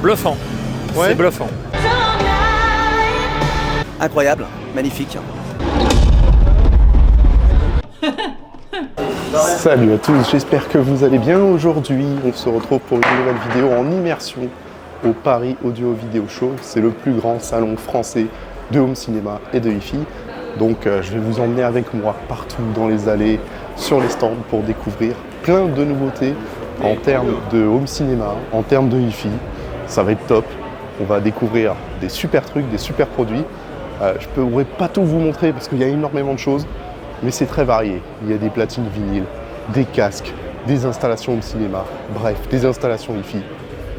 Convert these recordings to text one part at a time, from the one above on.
Bluffant. Ouais. C'est bluffant. Incroyable, magnifique. Salut à tous, j'espère que vous allez bien. Aujourd'hui, on se retrouve pour une nouvelle vidéo en immersion au Paris Audio Video Show. C'est le plus grand salon français de home cinéma et de hi-fi. Donc je vais vous emmener avec moi partout dans les allées, sur les stands pour découvrir plein de nouveautés en termes de home cinéma, en termes de hi-fi. Ça va être top. On va découvrir des super trucs, des super produits. Je ne pourrais pas tout vous montrer parce qu'il y a énormément de choses, mais c'est très varié. Il y a des platines vinyles, des casques, des installations home cinéma, bref, des installations hi-fi.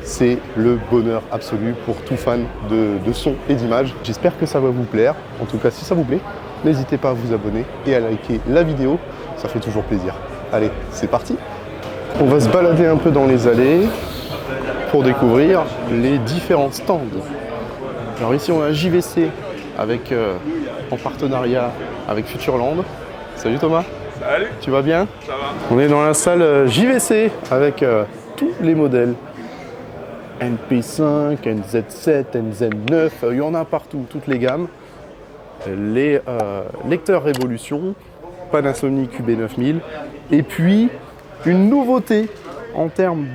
C'est le bonheur absolu pour tout fan de son et d'image. J'espère que ça va vous plaire. En tout cas, si ça vous plaît, n'hésitez pas à vous abonner et à liker la vidéo. Ça fait toujours plaisir. Allez, c'est parti. On va se balader un peu dans les allées pour découvrir les différents stands. Alors ici, on a JVC avec, en partenariat avec Futurland. Salut Thomas. Salut. Tu vas bien? Ça va. On est dans la salle JVC avec tous les modèles. NP5, NZ7, NZ9, il y en a partout, toutes les gammes. Les lecteurs Révolution, Panasonic UB9000. Et puis, une nouveauté en termes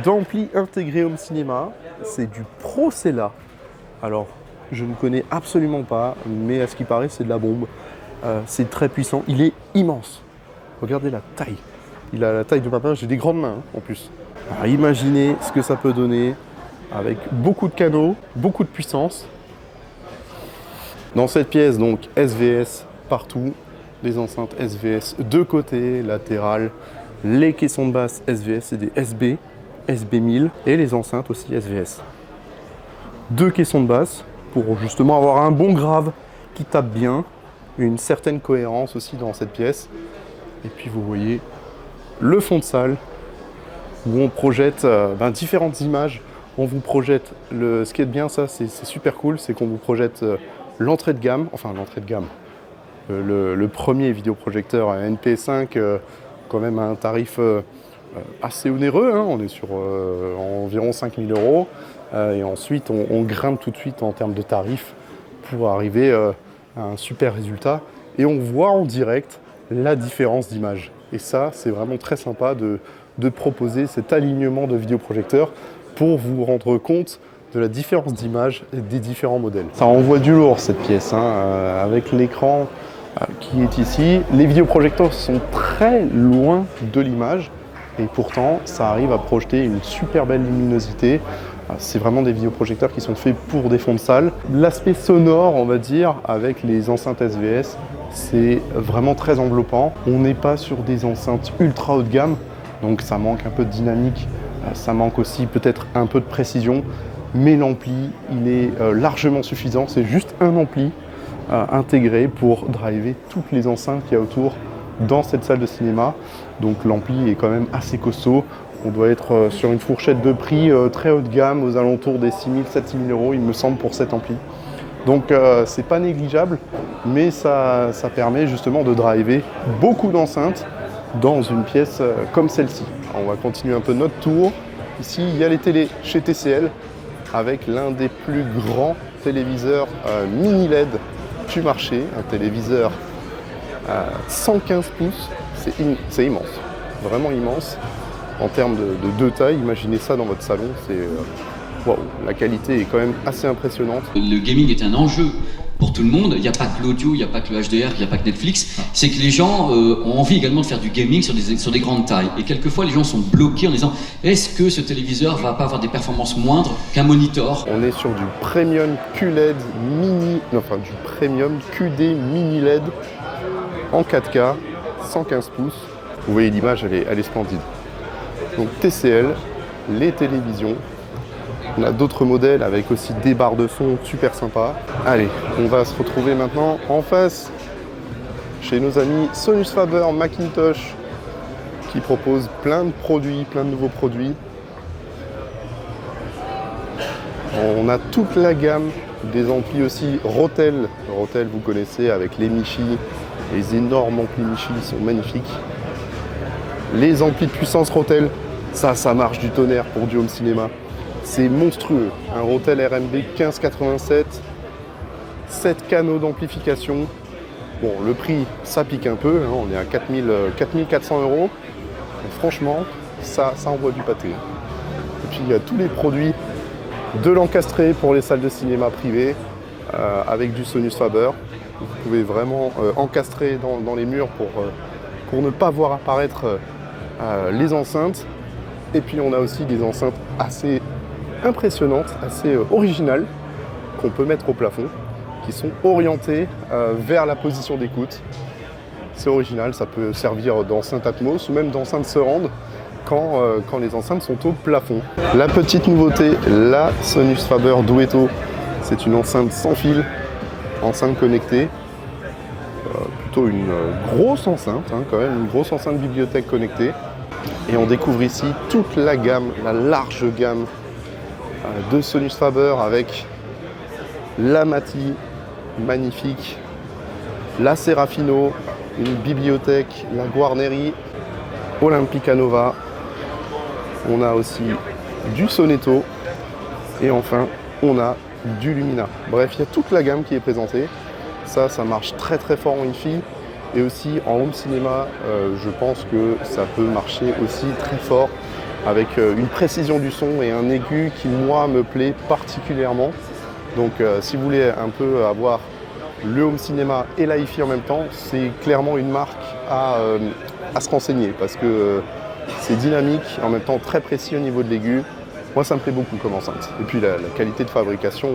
d'ampli intégré home cinéma, c'est du Procella. Alors, je ne connais absolument pas, mais à ce qui paraît, c'est de la bombe. C'est très puissant, il est immense. Regardez la taille. Il a la taille de ma main, j'ai des grandes mains en plus. Alors, imaginez ce que ça peut donner avec beaucoup de canaux, beaucoup de puissance. Dans cette pièce, donc SVS partout, des enceintes SVS de côté, latérales, les caissons de basse SVS et des SB, SB1000 et les enceintes aussi SVS. Deux caissons de basse pour justement avoir un bon grave qui tape bien, une certaine cohérence aussi dans cette pièce. Et puis vous voyez le fond de salle où on projette différentes images. On vous projette, ce qui est bien ça, c'est super cool, c'est qu'on vous projette l'entrée de gamme, le premier vidéoprojecteur NP5 quand même à un tarif assez onéreux, hein. On est sur environ 5 000 €. Et ensuite, on grimpe tout de suite en termes de tarifs pour arriver à un super résultat. Et on voit en direct la différence d'image. Et ça, c'est vraiment très sympa de proposer cet alignement de vidéoprojecteurs pour vous rendre compte de la différence d'image des différents modèles. Ça envoie du lourd cette pièce, hein, avec l'écran qui est ici. Les vidéoprojecteurs sont très loin de l'image et pourtant ça arrive à projeter une super belle luminosité. C'est vraiment des vidéoprojecteurs qui sont faits pour des fonds de salle. L'aspect sonore, on va dire, avec les enceintes SVS, c'est vraiment très enveloppant. On n'est pas sur des enceintes ultra haut de gamme, donc ça manque un peu de dynamique, ça manque aussi peut-être un peu de précision, mais l'ampli, il est largement suffisant. C'est juste un ampli intégré pour driver toutes les enceintes qu'il y a autour dans cette salle de cinéma. Donc l'ampli est quand même assez costaud. On doit être sur une fourchette de prix très haut de gamme, aux alentours des 6 000, 7 000 €, il me semble, pour cet ampli. Donc c'est pas négligeable, mais ça permet justement de driver beaucoup d'enceintes dans une pièce comme celle-ci. On va continuer un peu notre tour. Ici, il y a les télés chez TCL, avec l'un des plus grands téléviseurs mini LED du marché, un téléviseur 115 pouces, c'est immense, vraiment immense. En termes de taille, imaginez ça dans votre salon, waouh, la qualité est quand même assez impressionnante. Le gaming est un enjeu pour tout le monde. Il n'y a pas que l'audio, il n'y a pas que le HDR, il n'y a pas que Netflix. C'est que les gens ont envie également de faire du gaming sur des grandes tailles. Et quelquefois, les gens sont bloqués en disant « Est-ce que ce téléviseur va pas avoir des performances moindres qu'un monitor ?» On est sur du premium QLED mini, du premium QD mini LED en 4K, 115 pouces. Vous voyez l'image, elle est splendide. Donc TCL, les télévisions. On a d'autres modèles avec aussi des barres de son super sympas. Allez, on va se retrouver maintenant en face chez nos amis Sonus Faber Macintosh qui proposent plein de produits, plein de nouveaux produits. On a toute la gamme des amplis aussi Rotel. Rotel, vous connaissez, avec les Michi. Les énormes amplis Michi sont magnifiques. Les amplis de puissance Rotel, ça marche du tonnerre pour du home cinéma. C'est monstrueux. Un Rotel RMB 1587, 7 canaux d'amplification. Bon, le prix, ça pique un peu, hein, on est à 4400 €. Mais franchement, ça envoie du pâté. Et puis il y a tous les produits de l'encastré pour les salles de cinéma privées avec du Sonus Faber. Vous pouvez vraiment encastrer dans les murs pour ne pas voir apparaître les enceintes. Et puis on a aussi des enceintes assez impressionnantes, assez originales qu'on peut mettre au plafond, qui sont orientées vers la position d'écoute. C'est original, ça peut servir d'enceinte Atmos ou même d'enceinte surround quand les enceintes sont au plafond. La petite nouveauté, la Sonus Faber Duetto, c'est une enceinte sans fil, enceinte connectée. Plutôt une grosse enceinte, hein, quand même, une grosse enceinte bibliothèque connectée. Et on découvre ici toute la gamme, la large gamme de Sonus Faber avec la Mati, magnifique, la Serafino, une bibliothèque, la Guarneri, Olympica Nova. On a aussi du Sonetto et enfin on a du Lumina. Bref, il y a toute la gamme qui est présentée. Ça marche très très fort en Wi-Fi et aussi en home cinéma. Je pense que ça peut marcher aussi très fort avec une précision du son et un aigu qui moi me plaît particulièrement. Donc si vous voulez un peu avoir le home cinéma et la Hi-Fi en même temps, c'est clairement une marque à se renseigner parce que c'est dynamique, en même temps très précis au niveau de l'aigu. Moi ça me plaît beaucoup comme enceinte. Et puis la qualité de fabrication,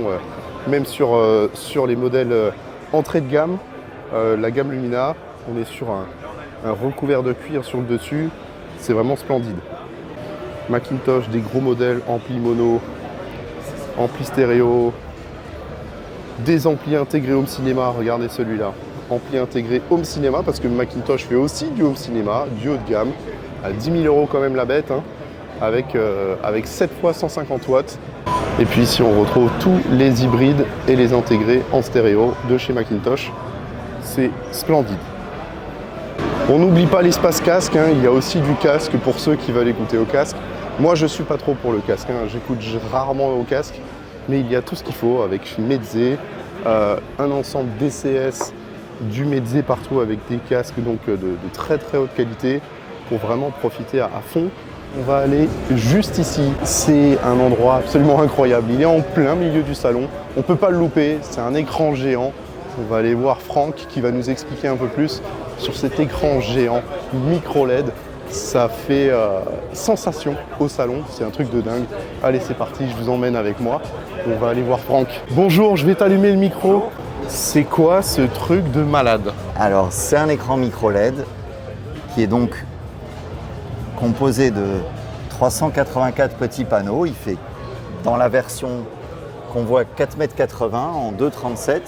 même sur les modèles entrée de gamme, la gamme Lumina, on est sur un recouvert de cuir sur le dessus, c'est vraiment splendide. Macintosh, des gros modèles, ampli mono, ampli stéréo, des amplis intégrés home cinéma, regardez celui-là, ampli intégré home cinéma, parce que Macintosh fait aussi du home cinéma, du haut de gamme, à 10 000 € quand même la bête, hein, avec 7 fois 150 watts. Et puis ici on retrouve tous les hybrides et les intégrés en stéréo de chez Macintosh, c'est splendide. On n'oublie pas l'espace casque, hein. Il y a aussi du casque pour ceux qui veulent écouter au casque. Moi je suis pas trop pour le casque, hein. J'écoute rarement au casque, mais il y a tout ce qu'il faut avec Meze, un ensemble DCS, du Meze partout avec des casques donc de très très haute qualité pour vraiment profiter à fond. On va aller juste ici, c'est un endroit absolument incroyable, il est en plein milieu du salon, on ne peut pas le louper, c'est un écran géant. On va aller voir Franck qui va nous expliquer un peu plus sur cet écran géant micro LED. Ça fait sensation au salon, c'est un truc de dingue. Allez c'est parti, je vous emmène avec moi, on va aller voir Franck. Bonjour, je vais t'allumer le micro. C'est quoi ce truc de malade? Alors c'est un écran micro LED qui est donc composé de 384 petits panneaux. Il fait dans la version qu'on voit 4,80 m en 2,37 m.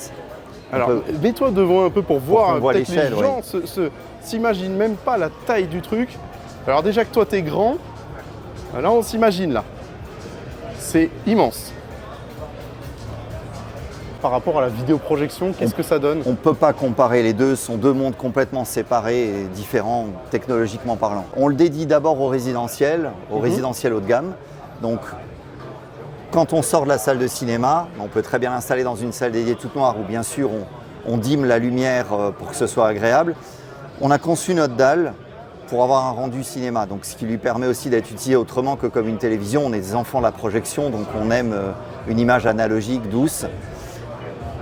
Alors mets-toi devant un peu pour voir, peut-être les gens oui. s'imaginent même pas la taille du truc. Alors déjà que toi t'es grand, là on s'imagine là. C'est immense. Par rapport à la vidéoprojection, qu'est-ce que ça donne? On ne peut pas comparer les deux, ce sont deux mondes complètement séparés et différents technologiquement parlant. On le dédie d'abord au résidentiel haut de gamme. Donc quand on sort de la salle de cinéma, on peut très bien l'installer dans une salle dédiée toute noire où bien sûr on dime la lumière pour que ce soit agréable. On a conçu notre dalle pour avoir un rendu cinéma, donc ce qui lui permet aussi d'être utilisé autrement que comme une télévision. On est des enfants de la projection, donc on aime une image analogique, douce.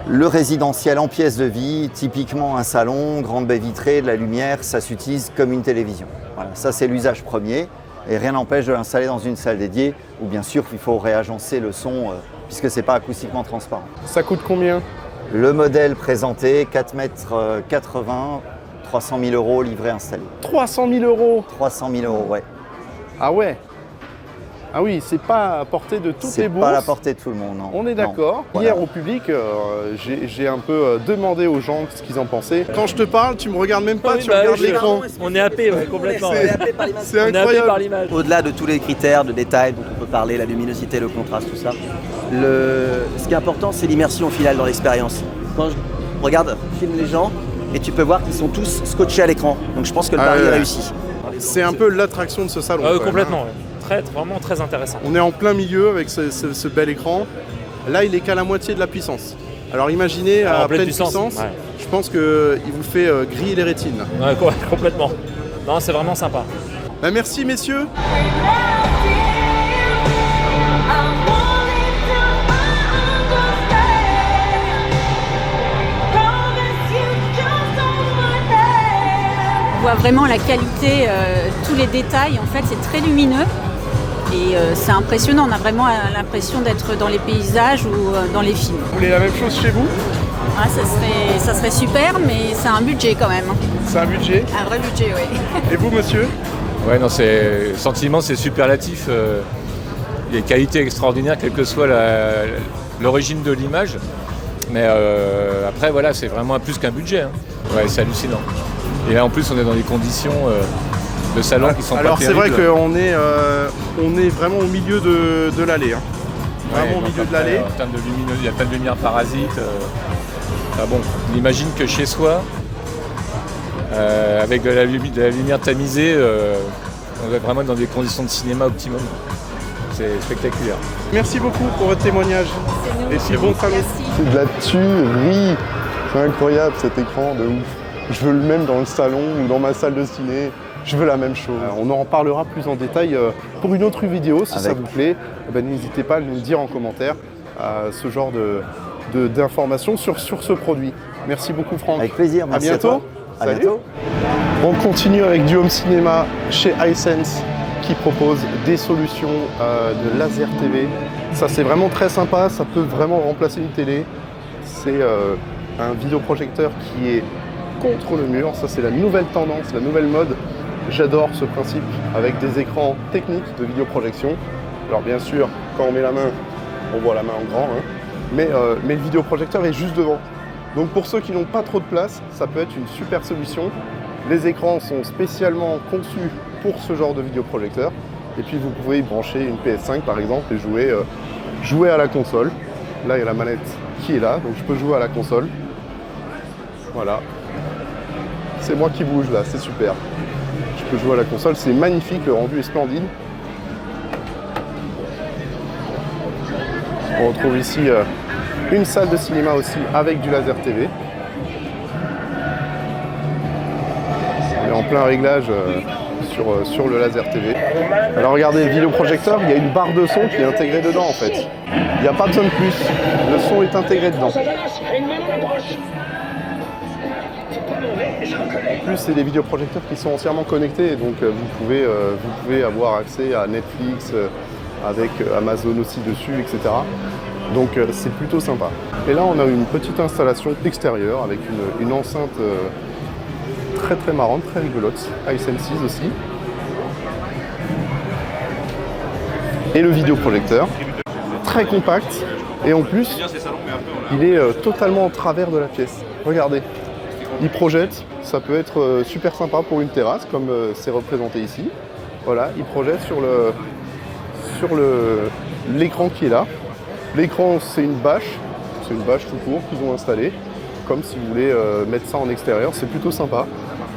Le résidentiel en pièce de vie, typiquement un salon, grande baie vitrée, de la lumière, ça s'utilise comme une télévision. Voilà, ça c'est l'usage premier et rien n'empêche de l'installer dans une salle dédiée où bien sûr il faut réagencer le son puisque c'est pas acoustiquement transparent. Ça coûte combien? Le modèle présenté, 4,80 m, 300 000 € livré installé. 300 000 €? 300 000 €, ouais. Ah ouais? Ah oui, c'est pas à portée de toutes les bourses. C'est pas à la portée de tout le monde, non. On est d'accord. Voilà. Hier au public, j'ai un peu demandé aux gens ce qu'ils en pensaient. Quand je te parle, tu me regardes même pas, tu regardes l'écran. On est happé, ouais, complètement. C'est On est happé incroyable. par l'image. Au-delà de tous les critères de détail dont on peut parler, la luminosité, le contraste, tout ça, ce qui est important, c'est l'immersion au final dans l'expérience. Quand je regarde, je filme les gens et tu peux voir qu'ils sont tous scotchés à l'écran. Donc je pense que le pari est réussi. C'est un peu l'attraction de ce salon. Complètement. Ouais. vraiment très intéressant. On est en plein milieu avec ce bel écran. Là, il est qu'à la moitié de la puissance. Alors imaginez à pleine puissance, ouais. je pense qu'il vous fait griller les rétines. Ouais, complètement. Non, c'est vraiment sympa. Bah, merci messieurs. On voit vraiment la qualité, tous les détails, en fait c'est très lumineux et c'est impressionnant, on a vraiment l'impression d'être dans les paysages ou dans les films. Vous voulez la même chose chez vous? Ah, ça serait super, mais c'est un budget quand même. C'est un budget? Un vrai budget, oui. Et vous monsieur? Ouais, non, c'est sentiment, c'est superlatif. Il y a une qualité extraordinaire, quelle que soit l'origine de l'image. Mais après, voilà, c'est vraiment plus qu'un budget. Hein. Ouais, c'est hallucinant. Et là, en plus, on est dans des conditions de salon qui sont pas terribles. Alors, c'est vrai qu'on est vraiment au milieu de l'allée. Hein. Vraiment au milieu de l'allée. En termes de lumineux, il y a plein de lumière parasite. Bon, on imagine que chez soi, avec de la lumière tamisée, on va vraiment être dans des conditions de cinéma optimum. C'est spectaculaire. Merci beaucoup pour votre témoignage. C'est nous. Et si bon salon. C'est de la tuerie. C'est incroyable cet écran de ouf. Je veux le même dans le salon ou dans ma salle de ciné. Je veux la même chose. On en reparlera plus en détail pour une autre vidéo si ça vous plaît. N'hésitez pas à nous le dire en commentaire ce genre d'informations sur ce produit. Merci beaucoup Franck. Avec plaisir, merci à bientôt. À Salut. bientôt. On continue avec du home cinéma chez iSense qui propose des solutions de laser TV. Ça c'est vraiment très sympa, ça peut vraiment remplacer une télé. C'est un vidéoprojecteur qui est contre le mur, ça c'est la nouvelle tendance, la nouvelle mode. J'adore ce principe avec des écrans techniques de vidéoprojection. Alors bien sûr, quand on met la main, on voit la main en grand, hein. Mais le vidéoprojecteur est juste devant. Donc pour ceux qui n'ont pas trop de place, ça peut être une super solution. Les écrans sont spécialement conçus pour ce genre de vidéoprojecteur. Et puis vous pouvez y brancher une PS5 par exemple et jouer à la console. Là il y a la manette qui est là, donc je peux jouer à la console. Voilà. C'est moi qui bouge là, c'est super. Je peux jouer à la console, c'est magnifique, le rendu est splendide. On retrouve ici une salle de cinéma aussi avec du laser TV. On est en plein réglage sur le laser TV. Alors regardez, le vidéoprojecteur, il y a une barre de son qui est intégrée dedans en fait. Il n'y a pas besoin de plus, le son est intégré dedans. En plus, c'est des vidéoprojecteurs qui sont entièrement connectés, donc vous pouvez avoir accès à Netflix, avec Amazon aussi dessus, etc. Donc c'est plutôt sympa. Et là, on a une petite installation extérieure avec une enceinte très très marrante, très rigolote, iSense aussi. Et le vidéoprojecteur, très compact, et en plus, il est totalement en travers de la pièce. Regardez. Il projette, ça peut être super sympa pour une terrasse, comme c'est représenté ici. Voilà, il projette sur l'écran qui est là. L'écran, c'est une bâche tout court qu'ils ont installée, comme si vous voulez mettre ça en extérieur, c'est plutôt sympa.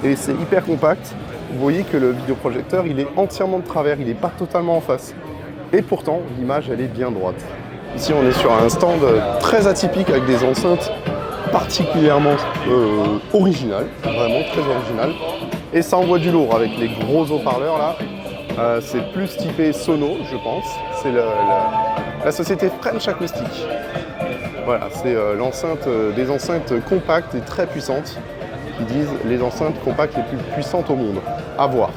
Et c'est hyper compact. Vous voyez que le vidéoprojecteur, il est entièrement de travers, il n'est pas totalement en face. Et pourtant, l'image, elle est bien droite. Ici, on est sur un stand très atypique avec des enceintes particulièrement original, vraiment très original. Et ça envoie du lourd avec les gros haut-parleurs là. C'est plus typé Sono, je pense. C'est la société French Acoustic. Voilà, c'est des enceintes compactes et très puissantes qui disent les enceintes compactes les plus puissantes au monde. À voir.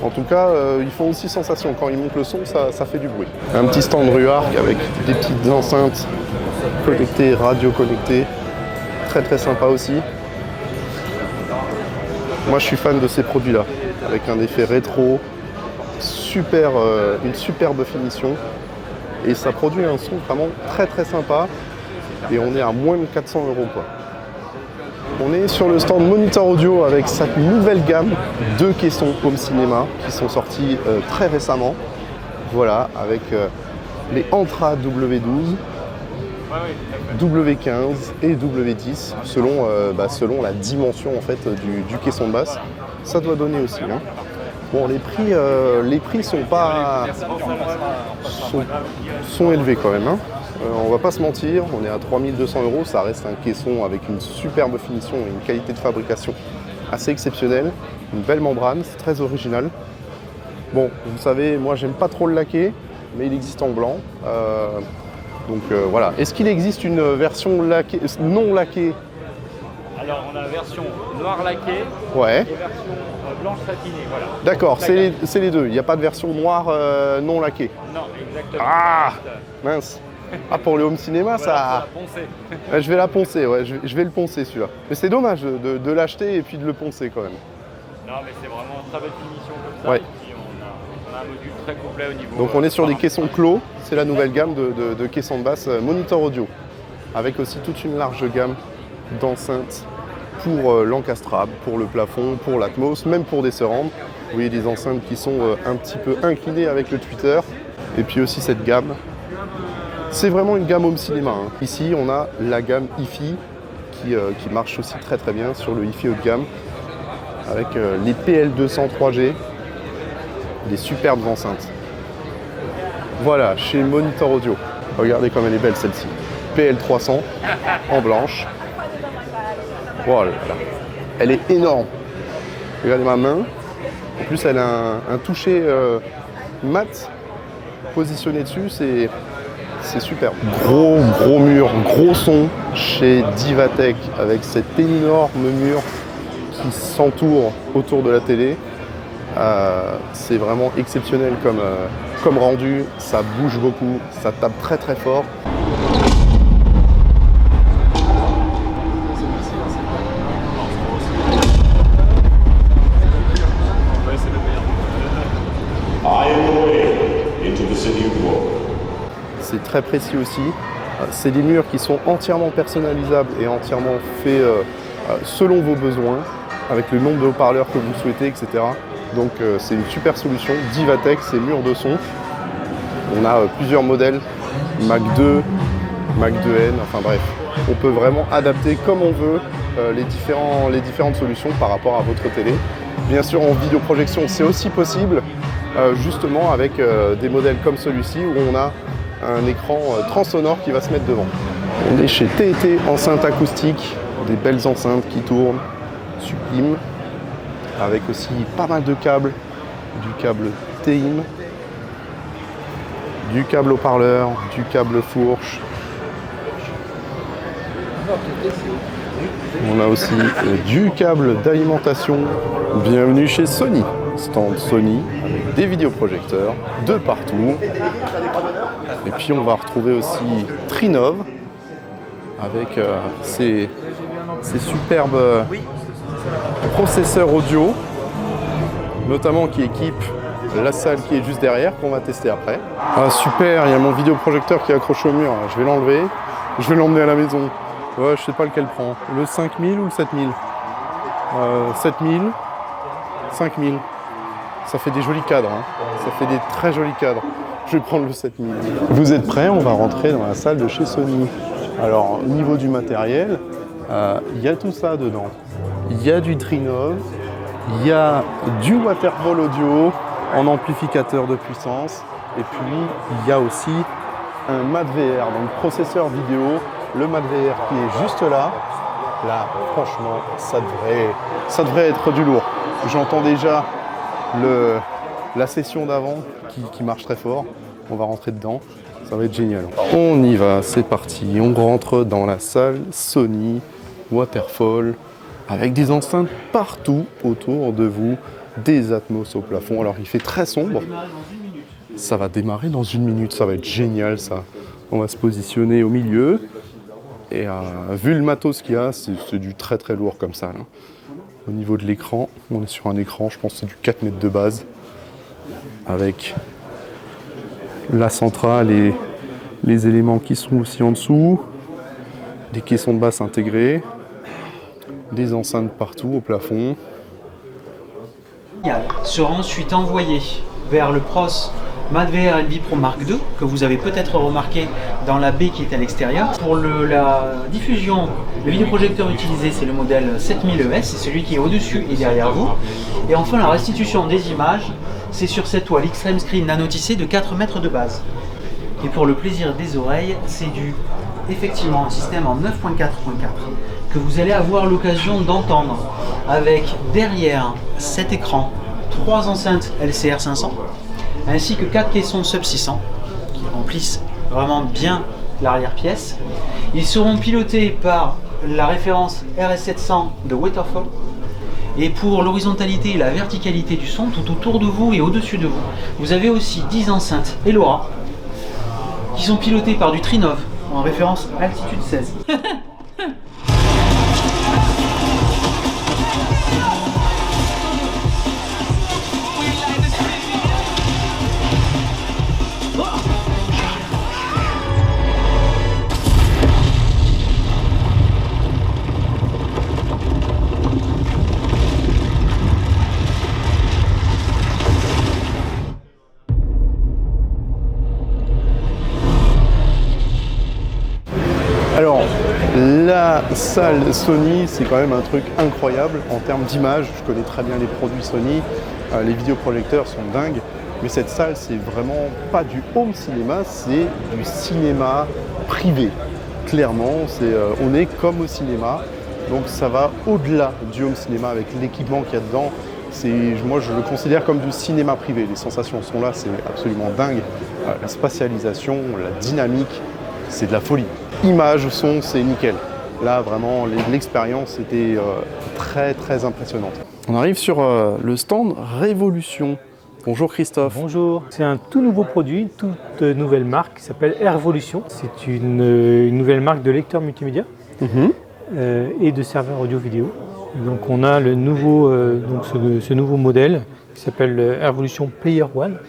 En tout cas, ils font aussi sensation. Quand ils montent le son, ça fait du bruit. Un petit stand Ruark avec des petites enceintes connectées, radio connectées. Très très sympa aussi. Moi je suis fan de ces produits là, avec un effet rétro, une superbe finition. Et ça produit un son vraiment très très sympa. Et on est à moins de 400 € quoi. On est sur le stand Monitor Audio avec cette nouvelle gamme de caissons home cinéma qui sont sortis très récemment. Voilà, avec les Antra W12. W15 et W10 selon la dimension en fait du caisson de basse. Ça doit donner aussi. Hein. Bon, les prix sont élevés quand même. Hein. On va pas se mentir, on est à 3 200 €, ça reste un caisson avec une superbe finition et une qualité de fabrication assez exceptionnelle. Une belle membrane, c'est très original. Bon, vous savez, moi j'aime pas trop le laquer, mais il existe en blanc. Voilà. Est-ce qu'il existe une version non laquée? Alors on a la version noir laquée ouais. et version blanche satinée, voilà. D'accord, c'est les deux. Il n'y a pas de version noire non laquée. Non, exactement. Ah, mince. Ah, pour le home cinéma, voilà, ça... Je vais la poncer, ouais. Je vais le poncer celui-là. Mais c'est dommage de l'acheter et puis de le poncer quand même. Non, mais c'est vraiment une très belle finition comme ça. Ouais. Et puis on a un module très complet au niveau... Donc on est sur des caissons clos. C'est la nouvelle gamme de caissons de basse monitor audio. Avec aussi toute une large gamme d'enceintes pour l'encastrable, pour le plafond, pour l'Atmos, même pour des surrounds. Vous voyez des enceintes qui sont un petit peu inclinées avec le tweeter. Et puis aussi cette gamme. C'est vraiment une gamme home cinéma. Hein. Ici, on a la gamme hi-fi qui marche aussi très très bien sur le hi-fi haut de gamme. Avec les PL200 3G, des superbes enceintes. Voilà, chez Monitor Audio. Regardez comme elle est belle celle-ci. PL300 en blanche. Voilà, elle est énorme. Regardez ma main. En plus, elle a un toucher mat positionné dessus. C'est super. Gros mur, gros son chez Divatech avec cet énorme mur qui s'entoure autour de la télé. C'est vraiment exceptionnel comme rendu. Ça bouge beaucoup, ça tape très très fort. C'est très précis aussi. C'est des murs qui sont entièrement personnalisables et entièrement faits selon vos besoins, avec le nombre de haut-parleurs que vous souhaitez, etc. Donc c'est une super solution. Divatech, c'est murs de son. On a plusieurs modèles, Mac 2, Mac 2N, enfin bref. On peut vraiment adapter comme on veut les différentes solutions par rapport à votre télé. Bien sûr, en vidéoprojection, c'est aussi possible, justement avec des modèles comme celui-ci où on a un écran transsonore qui va se mettre devant. On est chez TT Enceinte Acoustique, des belles enceintes qui tournent, sublimes, avec aussi pas mal de câbles, du câble TIM, du câble haut-parleur, du câble fourche. On a aussi du câble d'alimentation. Bienvenue chez Sony, stand Sony avec des vidéoprojecteurs de partout. Et puis on va retrouver aussi Trinov avec ces superbes processeurs audio, notamment qui équipent la salle qui est juste derrière, qu'on va tester après. Ah super, il y a mon vidéoprojecteur qui est accroché au mur. Je vais l'enlever, je vais l'emmener à la maison. Ouais, je sais pas lequel prend. Le 5000 ou le 7000 7000, 5000. Ça fait des jolis cadres, hein. Ça fait des très jolis cadres. Je vais prendre le 7000. Vous êtes prêts? On va rentrer dans la salle de chez Sony. Alors, au niveau du matériel, il y a tout ça dedans. Il y a du Trinov, il y a du Waterfall audio en amplificateur de puissance. Et puis, il y a aussi un mat VR, donc processeur vidéo. Le mat VR qui est juste là. Là, franchement, ça devrait être du lourd. J'entends déjà la session d'avant qui marche très fort. On va rentrer dedans, ça va être génial. On y va, c'est parti. On rentre dans la salle Sony Waterfall avec des enceintes partout autour de vous, des Atmos au plafond. Alors il fait très sombre. Ça va démarrer dans 1 minute, ça va être génial ça. On va se positionner au milieu. Et vu le matos qu'il y a, c'est du très très lourd comme ça. Là. Au niveau de l'écran, on est sur un écran, je pense que c'est du 4 mètres de base. Avec la centrale et les éléments qui sont aussi en dessous. Des caissons de basse intégrés. Des enceintes partout au plafond. Sera ensuite envoyé vers le PROS MadVR NV Pro Mark II, que vous avez peut-être remarqué dans la baie qui est à l'extérieur. Pour la diffusion, le vidéoprojecteur utilisé, c'est le modèle 7000 ES, c'est celui qui est au-dessus et derrière vous. Et enfin, la restitution des images, c'est sur cette toile Extreme Screen nanotissée de 4 mètres de base. Et pour le plaisir des oreilles, c'est effectivement un système en 9.4.4 que vous allez avoir l'occasion d'entendre avec derrière cet écran 3 enceintes LCR 500 ainsi que 4 caissons Sub 600 qui remplissent vraiment bien l'arrière-pièce. Ils seront pilotés par la référence RS700 de Waterfall. Et pour l'horizontalité et la verticalité du son, tout autour de vous et au-dessus de vous, vous avez aussi 10 enceintes Elora qui sont pilotées par du Trinov en référence Altitude 16. Alors, la salle Sony, c'est quand même un truc incroyable en termes d'image. Je connais très bien les produits Sony, les vidéoprojecteurs sont dingues, mais cette salle, c'est vraiment pas du home cinéma, c'est du cinéma privé. Clairement, on est comme au cinéma, donc ça va au-delà du home cinéma avec l'équipement qu'il y a dedans. Moi, je le considère comme du cinéma privé. Les sensations sont là, c'est absolument dingue. La spatialisation, la dynamique, c'est de la folie. Image, son, c'est nickel. Là, vraiment, l'expérience était très, très impressionnante. On arrive sur le stand Révolution. Bonjour Christophe. Bonjour. C'est un tout nouveau produit, toute nouvelle marque qui s'appelle Airvolution. C'est une nouvelle marque de lecteurs multimédia et de serveurs audio-vidéo. Donc on a le nouveau, ce nouveau modèle qui s'appelle Airvolution Player One,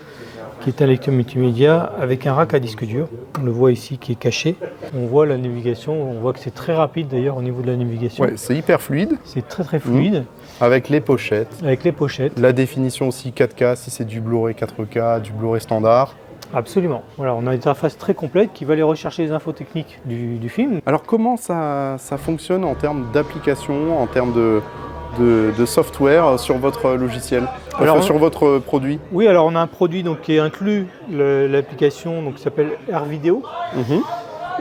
qui est un lecteur multimédia avec un rack à disque dur. On le voit ici qui est caché. On voit la navigation, on voit que c'est très rapide d'ailleurs au niveau de la navigation. Ouais, c'est hyper fluide. C'est très très fluide. Avec les pochettes. Avec les pochettes. La définition aussi 4K, si c'est du Blu-ray 4K, du Blu-ray standard. Absolument. Voilà, on a une interface très complète qui va aller rechercher les infos techniques du film. Alors comment ça fonctionne en termes d'application, en termes de software sur votre logiciel, sur votre produit? Oui, alors on a un produit donc, qui inclut l'application qui s'appelle AirVideo.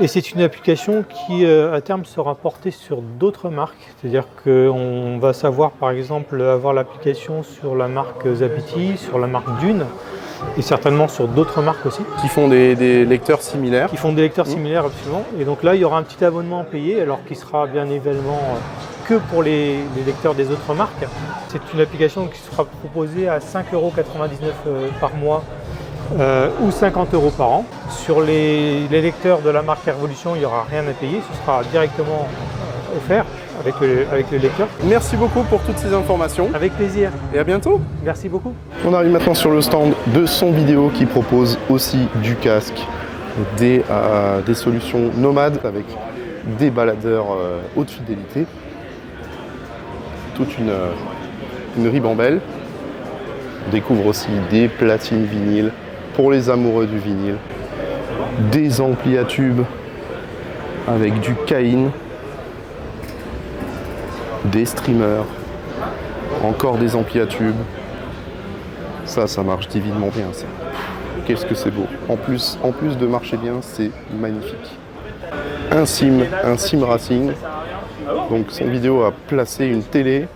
Et c'est une application qui à terme sera portée sur d'autres marques. C'est-à-dire qu'on va savoir par exemple avoir l'application sur la marque Zapiti, sur la marque Dune et certainement sur d'autres marques aussi. Qui font des lecteurs similaires. Qui font des lecteurs similaires absolument. Et donc là il y aura un petit abonnement payé alors qu'il sera bien évidemment que pour les lecteurs des autres marques. C'est une application qui sera proposée à 5,99 € par mois ou 50 € par an. Sur les lecteurs de la marque Airvolution, il n'y aura rien à payer, ce sera directement offert avec le lecteur. Merci beaucoup pour toutes ces informations. Avec plaisir. Et à bientôt. Merci beaucoup. On arrive maintenant sur le stand de Son Vidéo qui propose aussi du casque, des solutions nomades avec des baladeurs haute fidélité. Toute une ribambelle. On découvre aussi des platines vinyles pour les amoureux du vinyle, des amplis à tubes avec du Cain, des streamers, encore des amplis à tubes. Ça marche divinement bien ça. Qu'est-ce que c'est beau. En plus de marcher bien, c'est magnifique. Un sim racing. Donc Son Vidéo a placé une télé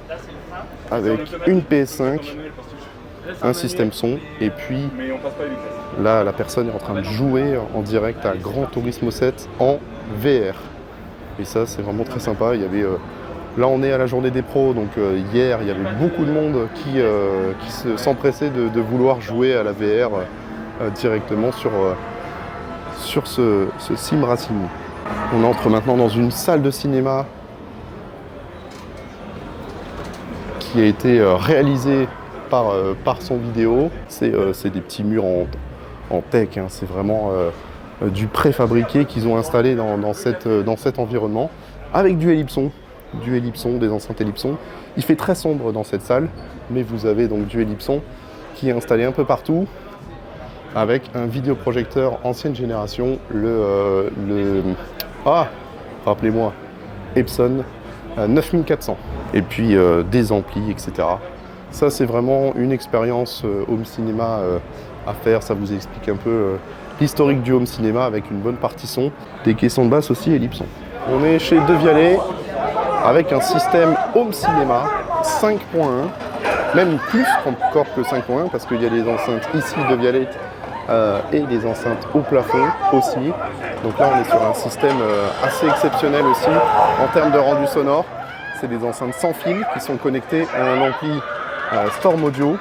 avec une PS5, un système son, et puis là la personne est en train de jouer en direct à Gran Turismo 7 en VR. Et ça c'est vraiment très sympa. Il y avait, là on est à la journée des pros, donc hier il y avait beaucoup de monde qui s'empressait de vouloir jouer à la VR directement sur ce sim racing. On entre maintenant dans une salle de cinéma qui a été réalisé par Son Vidéo. C'est des petits murs en tech, hein. C'est vraiment du préfabriqué qu'ils ont installé dans cet environnement, avec du Ellipson, des enceintes Ellipson. Il fait très sombre dans cette salle, mais vous avez donc du Ellipson qui est installé un peu partout. avec un vidéoprojecteur ancienne génération, rappelez-moi, Epson 9400. Et puis des amplis, etc. Ça, c'est vraiment une expérience home cinéma à faire. Ça vous explique un peu l'historique du home cinéma avec une bonne partie son. Des caissons de basse aussi et Ellipson. On est chez De Vialet avec un système home cinéma 5.1, même plus encore que 5.1 parce qu'il y a les enceintes ici De Vialet et des enceintes au plafond aussi. Donc là, on est sur un système assez exceptionnel aussi en termes de rendu sonore. C'est des enceintes sans fil qui sont connectées à un ampli Storm Audio.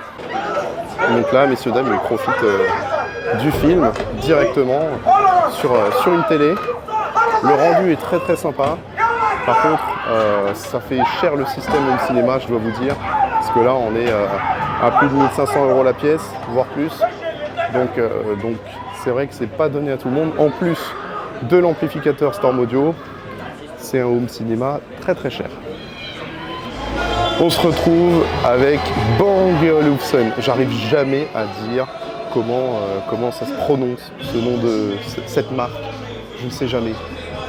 Donc là, messieurs, dames, ils profitent du film directement sur une télé. Le rendu est très très sympa. Par contre, ça fait cher le système home cinéma, je dois vous dire. Parce que là, on est à plus de 1500 € la pièce, voire plus. Donc c'est vrai que c'est pas donné à tout le monde. En plus de l'amplificateur Storm Audio, c'est un home cinéma très très cher. On se retrouve avec Bang & Olufsen. J'arrive jamais à dire comment ça se prononce, ce nom de cette marque. Je ne sais jamais.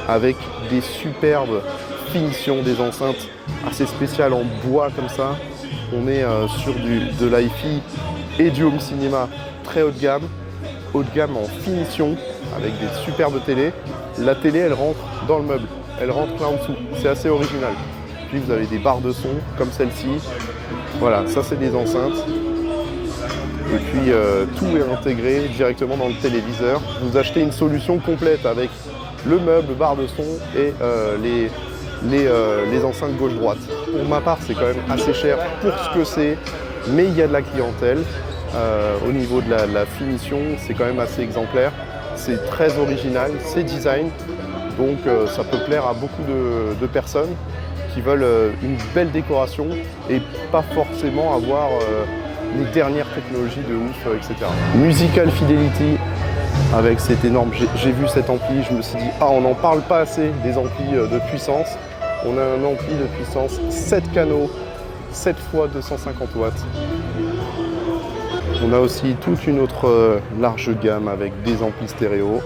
Avec des superbes finitions, des enceintes assez spéciales en bois comme ça. On est sur de l'hi-fi et du home cinéma très haut de gamme en finition, avec des superbes télés. La télé, elle rentre dans le meuble, elle rentre là en dessous. C'est assez original. Puis vous avez des barres de son comme celle-ci. Voilà, ça c'est des enceintes. Et puis tout est intégré directement dans le téléviseur. Vous achetez une solution complète avec le meuble, barre de son et les enceintes gauche-droite. Pour ma part, c'est quand même assez cher pour ce que c'est, mais il y a de la clientèle. Au niveau de la finition, c'est quand même assez exemplaire. C'est très original, c'est design, donc ça peut plaire à beaucoup de personnes qui veulent une belle décoration et pas forcément avoir les dernières technologies de ouf, etc. Musical Fidelity, avec cet énorme... J'ai vu cet ampli, je me suis dit, on n'en parle pas assez des amplis de puissance. On a un ampli de puissance 7 canaux, 7 fois 250 watts. On a aussi toute une autre large gamme avec des amplis stéréo.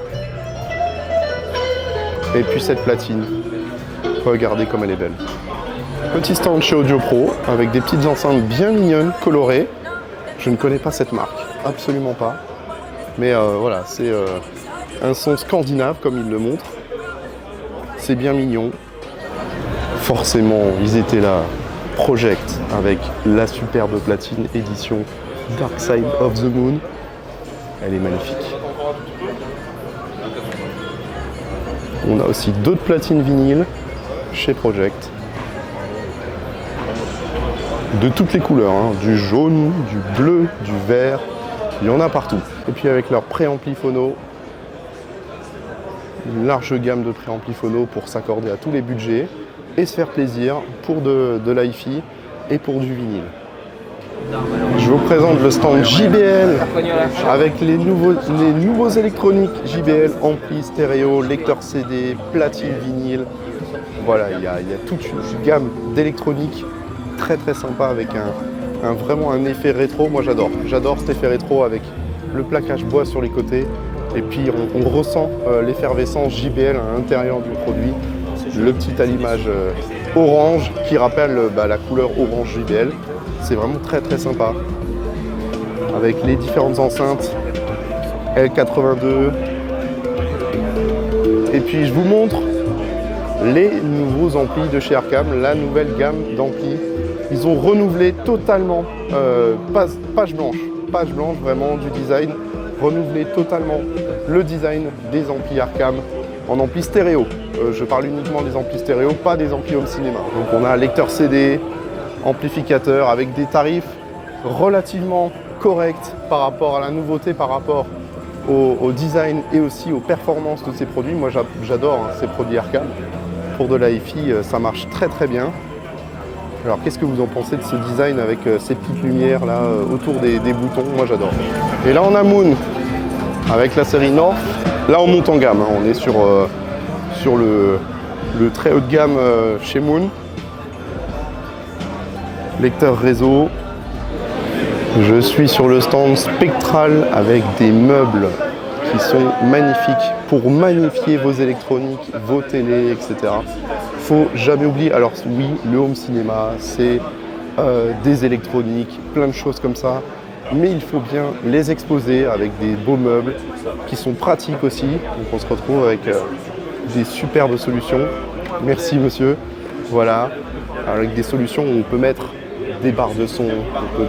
Et puis cette platine. Regardez comme elle est belle. Petit stand chez Audio Pro avec des petites enceintes bien mignonnes, colorées. Je ne connais pas cette marque, absolument pas. Mais voilà, c'est un son scandinave comme il le montre. C'est bien mignon. Forcément, ils étaient là. Project avec la superbe platine édition Dark Side of the Moon. Elle est magnifique. On a aussi d'autres platines vinyles chez Project. De toutes les couleurs, hein, du jaune, du bleu, du vert, il y en a partout. Et puis avec leur préampli phono, une large gamme de préampli phono pour s'accorder à tous les budgets et se faire plaisir pour de l'hi-fi et pour du vinyle. Je vous présente le stand JBL avec les nouveaux électroniques JBL, ampli, stéréo, lecteur CD, platine vinyle. Voilà, il y a toute une gamme d'électronique très très sympa avec vraiment un effet rétro. Moi j'adore cet effet rétro avec le plaquage bois sur les côtés et puis on ressent l'effervescence JBL à l'intérieur du produit. Le petit allumage orange qui rappelle la couleur orange JBL. C'est vraiment très très sympa. Avec les différentes enceintes L82. Et puis je vous montre les nouveaux amplis de chez Arcam, la nouvelle gamme d'amplis. Ils ont renouvelé totalement, page blanche vraiment du design, renouvelé totalement le design des amplis Arcam en ampli stéréo. Je parle uniquement des amplis stéréo, pas des amplis home cinéma. Donc on a un lecteur CD, amplificateur avec des tarifs relativement corrects par rapport à la nouveauté, par rapport au design et aussi aux performances de ces produits. Moi j'adore ces produits Arcam. Pour de la hi-fi, ça marche très très bien. Alors qu'est-ce que vous en pensez de ce design avec ces petites lumières là autour des boutons? Moi j'adore. Et là on a Moon avec la série North. Là on monte en gamme, hein. On est sur le très haut de gamme chez Moon. Lecteur réseau. Je suis sur le stand Spectral avec des meubles qui sont magnifiques pour magnifier vos électroniques, vos télés, etc. Faut jamais oublier, alors oui, le home cinéma, c'est des électroniques, plein de choses comme ça, mais il faut bien les exposer avec des beaux meubles qui sont pratiques aussi. Donc on se retrouve avec des superbes solutions. Merci monsieur. Voilà, avec des solutions où on peut mettre des barres de son, on peut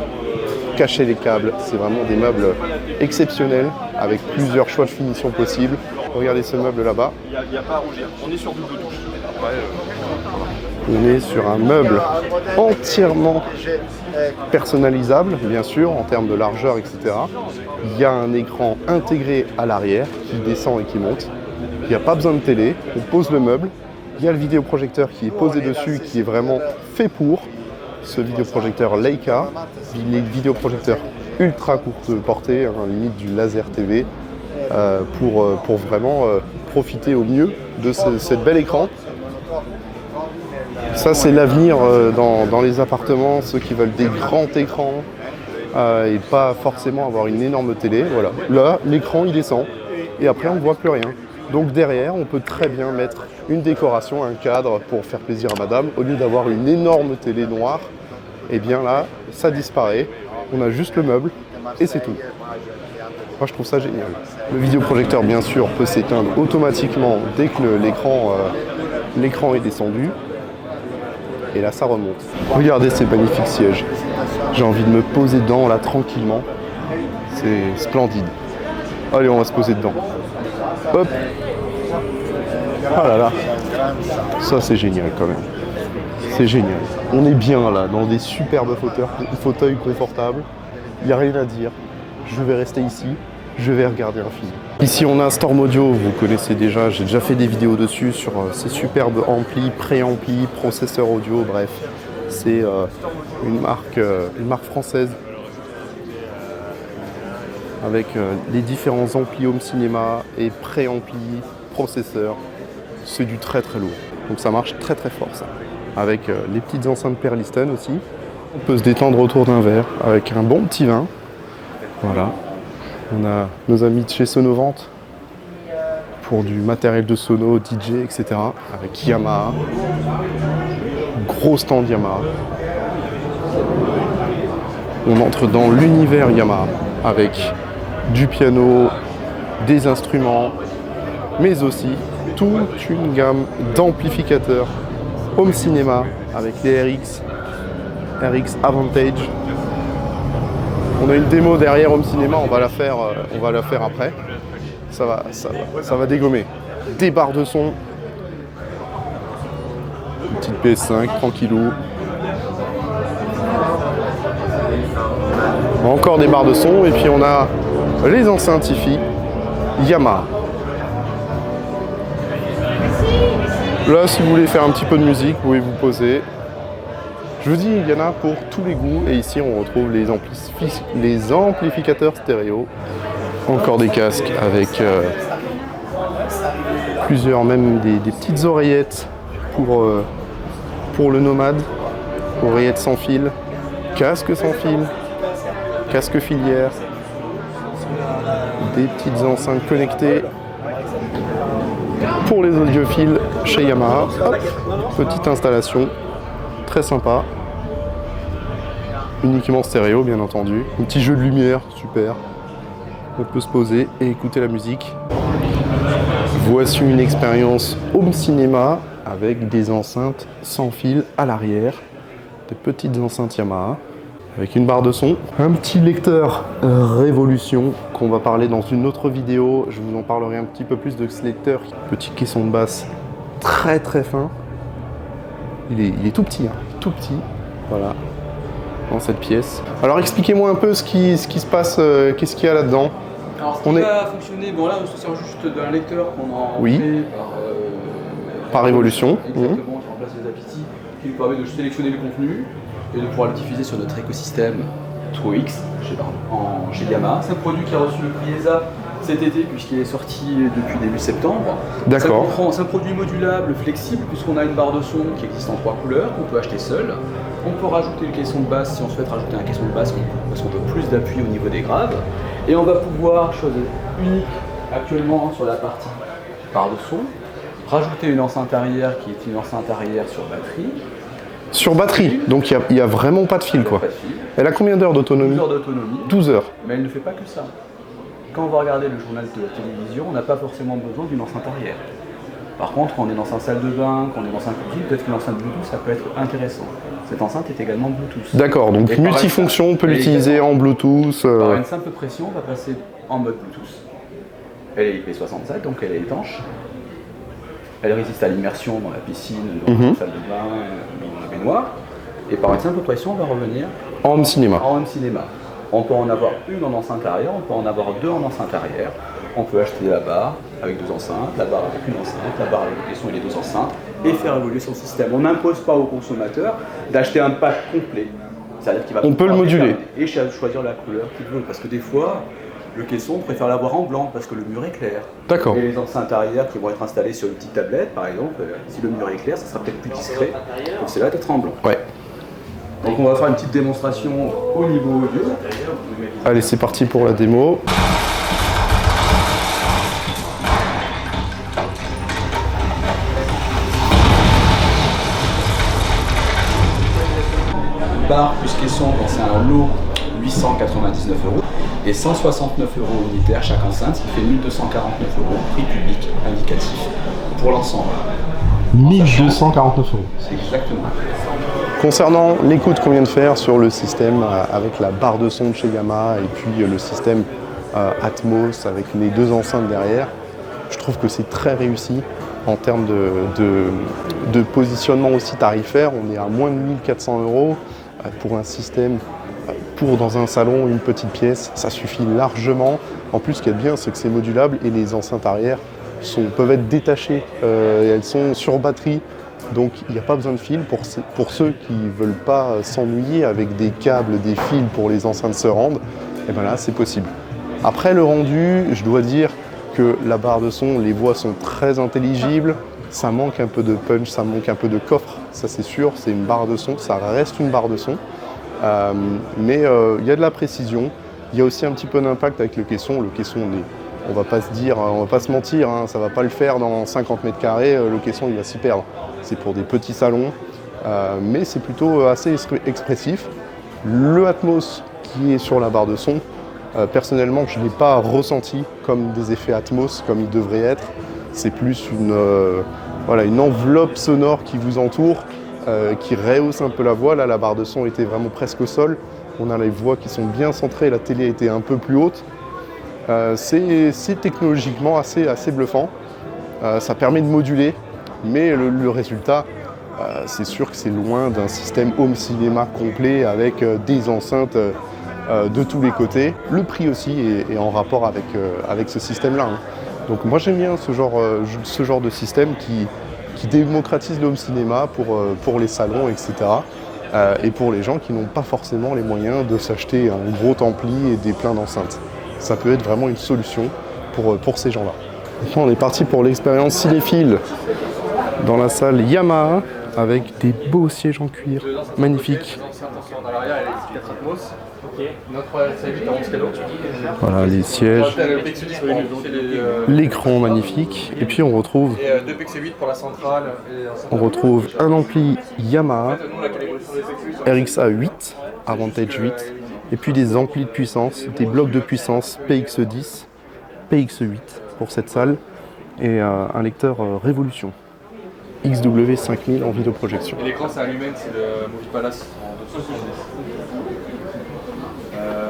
cacher les câbles. C'est vraiment des meubles exceptionnels avec plusieurs choix de finition possibles. Regardez ce meuble là-bas. Il n'y a pas à rougir, on est sur double touche. Après, on est sur un meuble entièrement personnalisable, bien sûr, en termes de largeur, etc. Il y a un écran intégré à l'arrière qui descend et qui monte. Il n'y a pas besoin de télé, on pose le meuble. Il y a le vidéoprojecteur qui est posé dessus, qui est vraiment fait pour. Ce vidéoprojecteur Leica, les vidéoprojecteurs ultra courte portée, limite du laser TV, pour vraiment profiter au mieux de cette bel écran. Ça c'est l'avenir dans les appartements, ceux qui veulent des grands écrans et pas forcément avoir une énorme télé. Voilà. Là, l'écran il descend et après on ne voit plus rien. Donc derrière, on peut très bien mettre une décoration, un cadre pour faire plaisir à madame. Au lieu d'avoir une énorme télé noire, et bien là, ça disparaît. On a juste le meuble et c'est tout. Moi, je trouve ça génial. Le vidéoprojecteur, bien sûr, peut s'éteindre automatiquement dès que l'écran est descendu. Et là, ça remonte. Regardez ces magnifiques sièges. J'ai envie de me poser dedans, là, tranquillement. C'est splendide. Allez, on va se poser dedans. Hop. Ah là là. Ça, c'est génial, quand même. C'est génial. On est bien, là, dans des superbes fauteuils confortables. Il n'y a rien à dire. Je vais rester ici. Je vais regarder un film. Ici, on a un Storm Audio, vous connaissez déjà, j'ai déjà fait des vidéos dessus sur ces superbes amplis, préamplis, processeurs audio, bref. C'est une marque française avec les différents amplis home cinéma et préamplis, processeurs. C'est du très très lourd. Donc ça marche très très fort ça. Avec les petites enceintes Perlisten aussi. On peut se détendre autour d'un verre avec un bon petit vin. Voilà. On a nos amis de chez Sonovente pour du matériel de sono, DJ, etc. Avec Yamaha. Gros stand Yamaha. On entre dans l'univers Yamaha avec du piano, des instruments, mais aussi toute une gamme d'amplificateurs home cinéma avec les RX Avantage. On a une démo derrière home cinéma, on va la faire après. Ça va dégommer. Des barres de son. Une petite PS5, tranquillou. Encore des barres de son et puis on a les enceintes hi-fi Yamaha. Là, si vous voulez faire un petit peu de musique, vous pouvez vous poser. Je vous dis, il y en a pour tous les goûts. Et ici, on retrouve les amplificateurs stéréo. Encore des casques avec plusieurs, même des petites oreillettes pour le nomade. Oreillettes sans fil, casque sans fil, casque filière, des petites enceintes connectées pour les audiophiles chez Yamaha. Hop, petite installation. Très sympa, uniquement stéréo bien entendu, un petit jeu de lumière, super, on peut se poser et écouter la musique. Voici une expérience home cinéma avec des enceintes sans fil à l'arrière, des petites enceintes Yamaha, avec une barre de son, un petit lecteur Révolution qu'on va parler dans une autre vidéo, je vous en parlerai un petit peu plus de ce lecteur, petit caisson de basse très très fin. Il est tout petit, tout petit, voilà, dans cette pièce. Alors expliquez-moi un peu ce qui se passe, qu'est-ce qu'il y a là-dedans. Alors ce qui va fonctionner, bon là on se sert juste d'un lecteur qu'on a rentré par Révolution. Exactement, qui remplace les Apiti, qui nous permet de sélectionner le contenu et de pouvoir le diffuser sur notre écosystème TrueX chez Yamaha. C'est un produit qui a reçu le prix ESA cet été puisqu'il est sorti depuis début septembre. D'accord. C'est un produit modulable, flexible, puisqu'on a une barre de son qui existe en 3 couleurs, qu'on peut acheter seul. On peut rajouter le caisson de basse si on souhaite rajouter un caisson de basse parce qu'on veut plus d'appui au niveau des graves. Et on va pouvoir, chose unique actuellement sur la partie barre de son, rajouter une enceinte arrière qui est une enceinte arrière sur batterie. Sur batterie, donc il n'y a vraiment pas de fil quoi. Elle a combien d'heures d'autonomie? 12 heures d'autonomie. 12 heures. Mais elle ne fait pas que ça. Quand on va regarder le journal de la télévision, on n'a pas forcément besoin d'une enceinte arrière. Par contre, quand on est dans une salle de bain, quand on est dans un cuisine, peut-être qu'une enceinte Bluetooth, ça peut être intéressant. Cette enceinte est également Bluetooth. D'accord, donc multifonction, on peut l'utiliser en Bluetooth. Par une simple pression, on va passer en mode Bluetooth. Elle est IP67, donc elle est étanche. Elle résiste à l'immersion dans la piscine, dans la salle de bain, dans la baignoire. Et par une simple pression, on va revenir en home cinéma. En home cinéma. On peut en avoir une en enceinte arrière, on peut en avoir deux en enceinte arrière. On peut acheter la barre avec deux enceintes, la barre avec une enceinte, la barre avec le caisson et les deux enceintes, et faire évoluer son système. On n'impose pas au consommateur d'acheter un pack complet. C'est-à-dire qu'il va on peut le moduler. Et choisir la couleur qu'il veut. Parce que des fois, le caisson, on préfère l'avoir en blanc parce que le mur est clair. D'accord. Et les enceintes arrière qui vont être installées sur une petite tablette, par exemple, si le mur est clair, ça sera peut-être plus discret. Donc c'est là d'être en blanc. Ouais. Donc on va faire une petite démonstration au niveau audio. Allez, c'est parti pour la démo. Barre plus caisson, c'est un lot 899 € et 169 € unitaires chaque enceinte, ce qui fait 1249 €, prix public indicatif pour l'ensemble. 1249 €. C'est exactement. Concernant l'écoute qu'on vient de faire sur le système avec la barre de son de chez Yamaha et puis le système Atmos avec les deux enceintes derrière, je trouve que c'est très réussi en termes de positionnement aussi tarifaire. On est à moins de 1400 € pour un système, pour dans un salon, une petite pièce, ça suffit largement. En plus, ce qui est bien, c'est que c'est modulable et les enceintes arrière peuvent être détachées et elles sont sur batterie. Donc il n'y a pas besoin de fil pour ceux qui ne veulent pas s'ennuyer avec des câbles, des fils pour les enceintes surround, et bien là c'est possible. Après le rendu, je dois dire que la barre de son, les voix sont très intelligibles, ça manque un peu de punch, ça manque un peu de coffre, ça c'est sûr, c'est une barre de son, ça reste une barre de son, mais il y a de la précision, il y a aussi un petit peu d'impact avec le caisson, on va pas se mentir, hein, ça va pas le faire dans 50 mètres carrés, le caisson il va s'y perdre. C'est pour des petits salons, mais c'est plutôt assez expressif. Le Atmos qui est sur la barre de son, personnellement je ne l'ai pas ressenti comme des effets Atmos comme il devrait être. C'est plus une enveloppe sonore qui vous entoure, qui rehausse un peu la voix. Là la barre de son était vraiment presque au sol. On a les voix qui sont bien centrées, la télé était un peu plus haute. C'est technologiquement assez bluffant. Ça permet de moduler, mais le résultat, c'est sûr que c'est loin d'un système home cinéma complet avec des enceintes de tous les côtés. Le prix aussi est en rapport avec ce système-là. Hein. Donc moi j'aime bien ce genre de système qui démocratise le home cinéma pour les salons, etc. Et pour les gens qui n'ont pas forcément les moyens de s'acheter un gros ampli et des pleins d'enceintes. Ça peut être vraiment une solution pour ces gens-là. Maintenant, on est parti pour l'expérience cinéphile dans la salle Yamaha avec des beaux sièges en cuir, magnifiques. Voilà les sièges, l'écran magnifique, et puis on retrouve un ampli Yamaha RXA 8, Avantage 8, et puis des amplis de puissance, des blocs de puissance PX10, PX8 pour cette salle, et un lecteur Révolution XW5000 en vidéoprojection. Et l'écran c'est allumé, c'est le Movie Palace en dessous.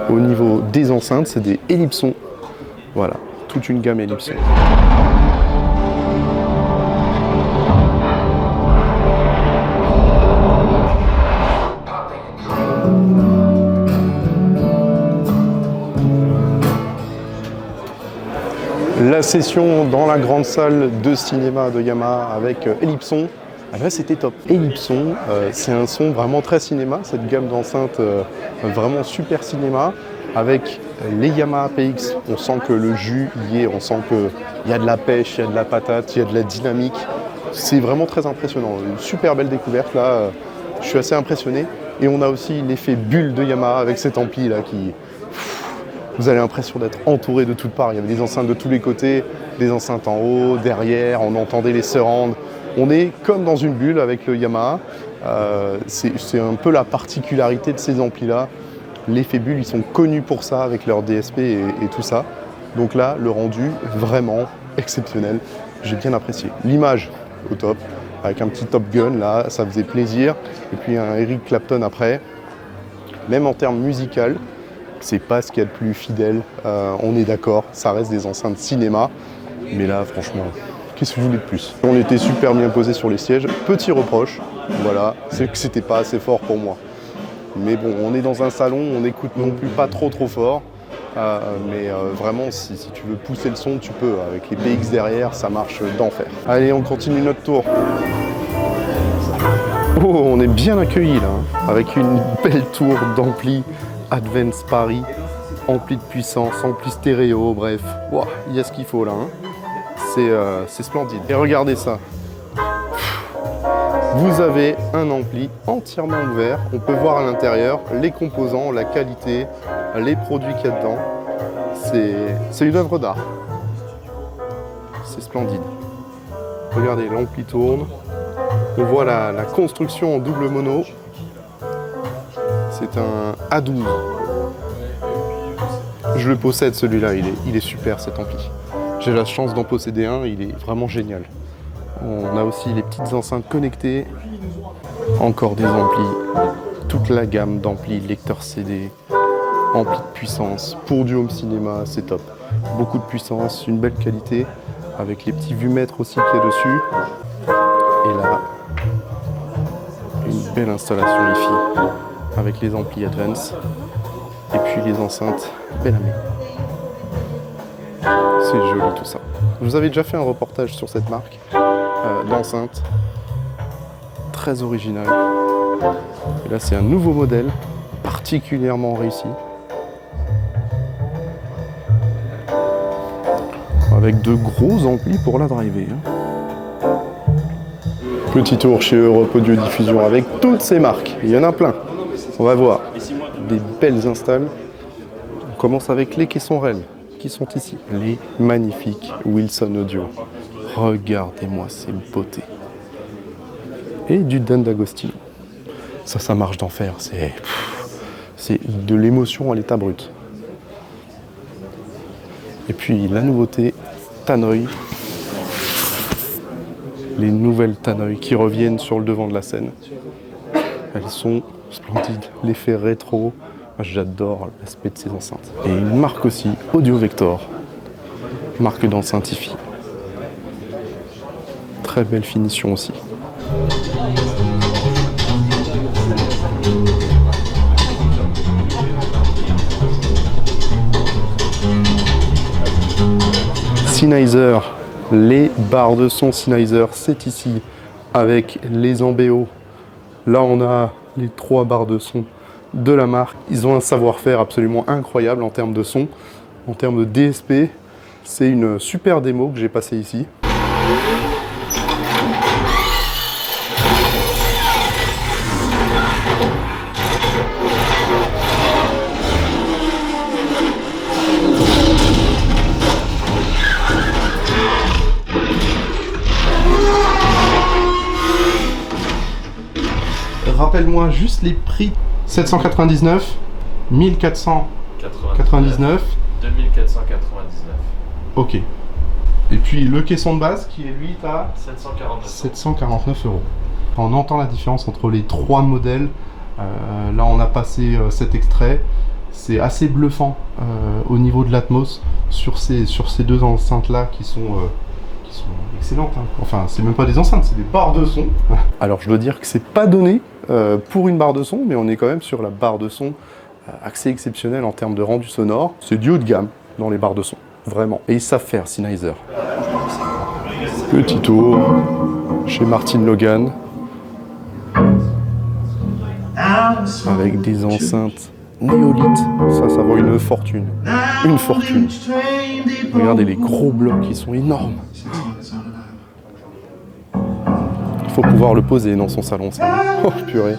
Au niveau des enceintes, c'est des Ellipson. Voilà, toute une gamme Ellipson. La session dans la grande salle de cinéma de Yamaha avec Ellipson, là c'était top. Ellipson, c'est un son vraiment très cinéma, cette gamme d'enceintes vraiment super cinéma. Avec les Yamaha PX, on sent que le jus y est, on sent qu'il y a de la pêche, il y a de la patate, il y a de la dynamique. C'est vraiment très impressionnant, une super belle découverte là, je suis assez impressionné. Et on a aussi l'effet bulle de Yamaha avec cet ampli là qui... Vous avez l'impression d'être entouré de toutes parts. Il y avait des enceintes de tous les côtés, des enceintes en haut, derrière, on entendait les surrounds. On est comme dans une bulle avec le Yamaha. C'est un peu la particularité de ces amplis là. L'effet bulle, ils sont connus pour ça avec leur DSP et tout ça. Donc là, le rendu, vraiment exceptionnel. J'ai bien apprécié. L'image, au top. Avec un petit Top Gun, là, ça faisait plaisir. Et puis un Eric Clapton après. Même en termes musical, c'est pas ce qu'il y a de plus fidèle. On est d'accord, ça reste des enceintes cinéma. Mais là, franchement, qu'est-ce que vous voulez de plus? On était super bien posés sur les sièges. Petit reproche, voilà, c'est que c'était pas assez fort pour moi. Mais bon, on est dans un salon, on n'écoute non plus pas trop fort. Vraiment, si tu veux pousser le son, tu peux. Avec les BX derrière, ça marche d'enfer. Allez, on continue notre tour. Oh, on est bien accueillis là, hein, avec une belle tour d'ampli Advance Paris, ampli de puissance, ampli stéréo, bref. Wow, il y a ce qu'il faut là. Hein. C'est splendide. Et regardez ça. Vous avez un ampli entièrement ouvert, on peut voir à l'intérieur les composants, la qualité, les produits qu'il y a dedans. C'est une œuvre d'art. C'est splendide. Regardez, l'ampli tourne. On voit la construction en double mono. C'est un A12. Je le possède celui-là, il est super cet ampli. J'ai la chance d'en posséder un, il est vraiment génial. On a aussi les petites enceintes connectées, encore des amplis, toute la gamme d'amplis, lecteurs CD, amplis de puissance, pour du home cinéma, c'est top. Beaucoup de puissance, une belle qualité, avec les petits vumètres aussi qu'il y a dessus. Et là, une belle installation Hi-Fi, avec les amplis Advance, et puis les enceintes Bellamy. C'est joli tout ça. Je vous avais déjà fait un reportage sur cette marque. D'enceinte très original. Et là c'est un nouveau modèle particulièrement réussi avec de gros amplis pour la driver. Petit tour chez Europe Audio Diffusion avec toutes ces marques, il y en a plein. On va voir des belles installs. On commence avec les caissons REL qui sont ici, les magnifiques Wilson Audio. Regardez-moi ces beautés. Et du Dan D'Agostino. Ça marche d'enfer. C'est de l'émotion à l'état brut. Et puis la nouveauté, Tannoy. Les nouvelles Tannoy qui reviennent sur le devant de la scène. Elles sont splendides. L'effet rétro. J'adore l'aspect de ces enceintes. Et une marque aussi, Audio Vector. Marque d'enceinte Hi-Fi. Très belle finition aussi. Sennheiser, les barres de son Sennheiser, c'est ici avec les embéos. Là on a les 3 barres de son de la marque. Ils ont un savoir-faire absolument incroyable en termes de son, en termes de DSP. C'est une super démo que j'ai passée ici. Rappelle-moi juste les prix. 799, 1499, 2499. Ok. Et puis le caisson de base qui est lui à 749 €. On entend la différence entre les 3 modèles. Là on a passé cet extrait. C'est assez bluffant au niveau de l'Atmos sur ces 2 enceintes là qui sont excellentes. Hein. Enfin c'est même pas des enceintes, c'est des barres de son. Alors je dois dire que c'est pas donné pour une barre de son, mais on est quand même sur la barre de son assez exceptionnelle en termes de rendu sonore. C'est du haut de gamme dans les barres de son, vraiment. Et ils savent faire, Sennheiser. Petit tour chez Martin Logan. Avec des enceintes néolithes. Ça vaut une fortune. Une fortune. Regardez les gros blocs, ils sont énormes. Il faut pouvoir le poser dans son salon, ça. Oh purée.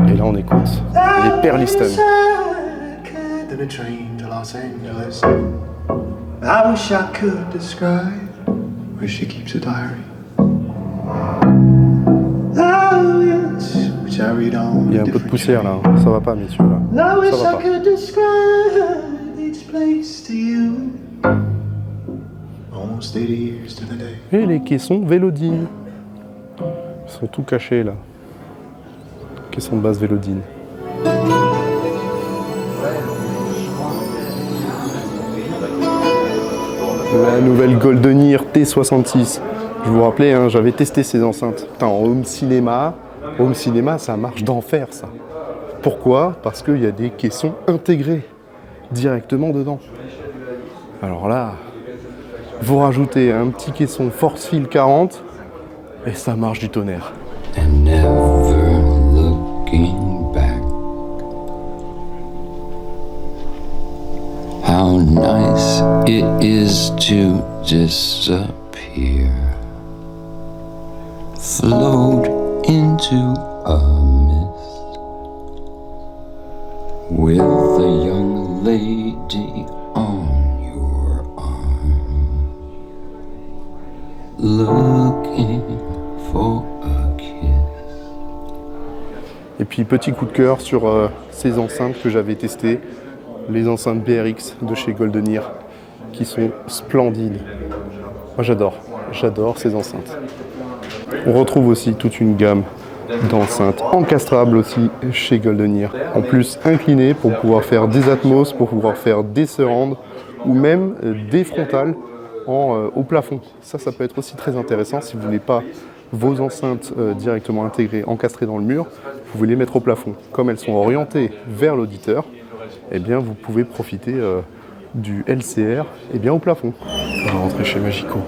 Et là on écoute les Perliston. I wish I could describe where she keeps a diary. Which I read on. Il y a un peu de poussière là, ça va pas messieurs là. I wish Ça va I pas. could describe each place to you. Almost 80 years to the day. Et les caissons Vélodine. Ils sont tout cachés là. Caissons de base Vélodine. La nouvelle Golden Ear T66. Je vous rappelais, hein, j'avais testé ces enceintes. Putain, en home cinéma, ça marche d'enfer ça. Pourquoi? Parce qu'il y a des caissons intégrés directement dedans. Alors là, vous rajoutez un petit caisson Forcefield 40 et ça marche du tonnerre. And never looking back. How nice it is to disappear. Float into a mist with a young lady on your arm, looking for a kiss. Et puis petit coup de cœur sur ces enceintes que j'avais testées, les enceintes BRX de chez Golden Ear, qui sont splendides. Moi j'adore ces enceintes. On retrouve aussi toute une gamme d'enceintes encastrables aussi chez Golden Ear. En plus inclinées pour pouvoir faire des Atmos, pour pouvoir faire des surrounds ou même des frontales au plafond. Ça peut être aussi très intéressant si vous voulez pas vos enceintes directement intégrées, encastrées dans le mur, vous voulez les mettre au plafond. Comme elles sont orientées vers l'auditeur, eh bien vous pouvez profiter du LCR au plafond. On va rentrer chez Magico.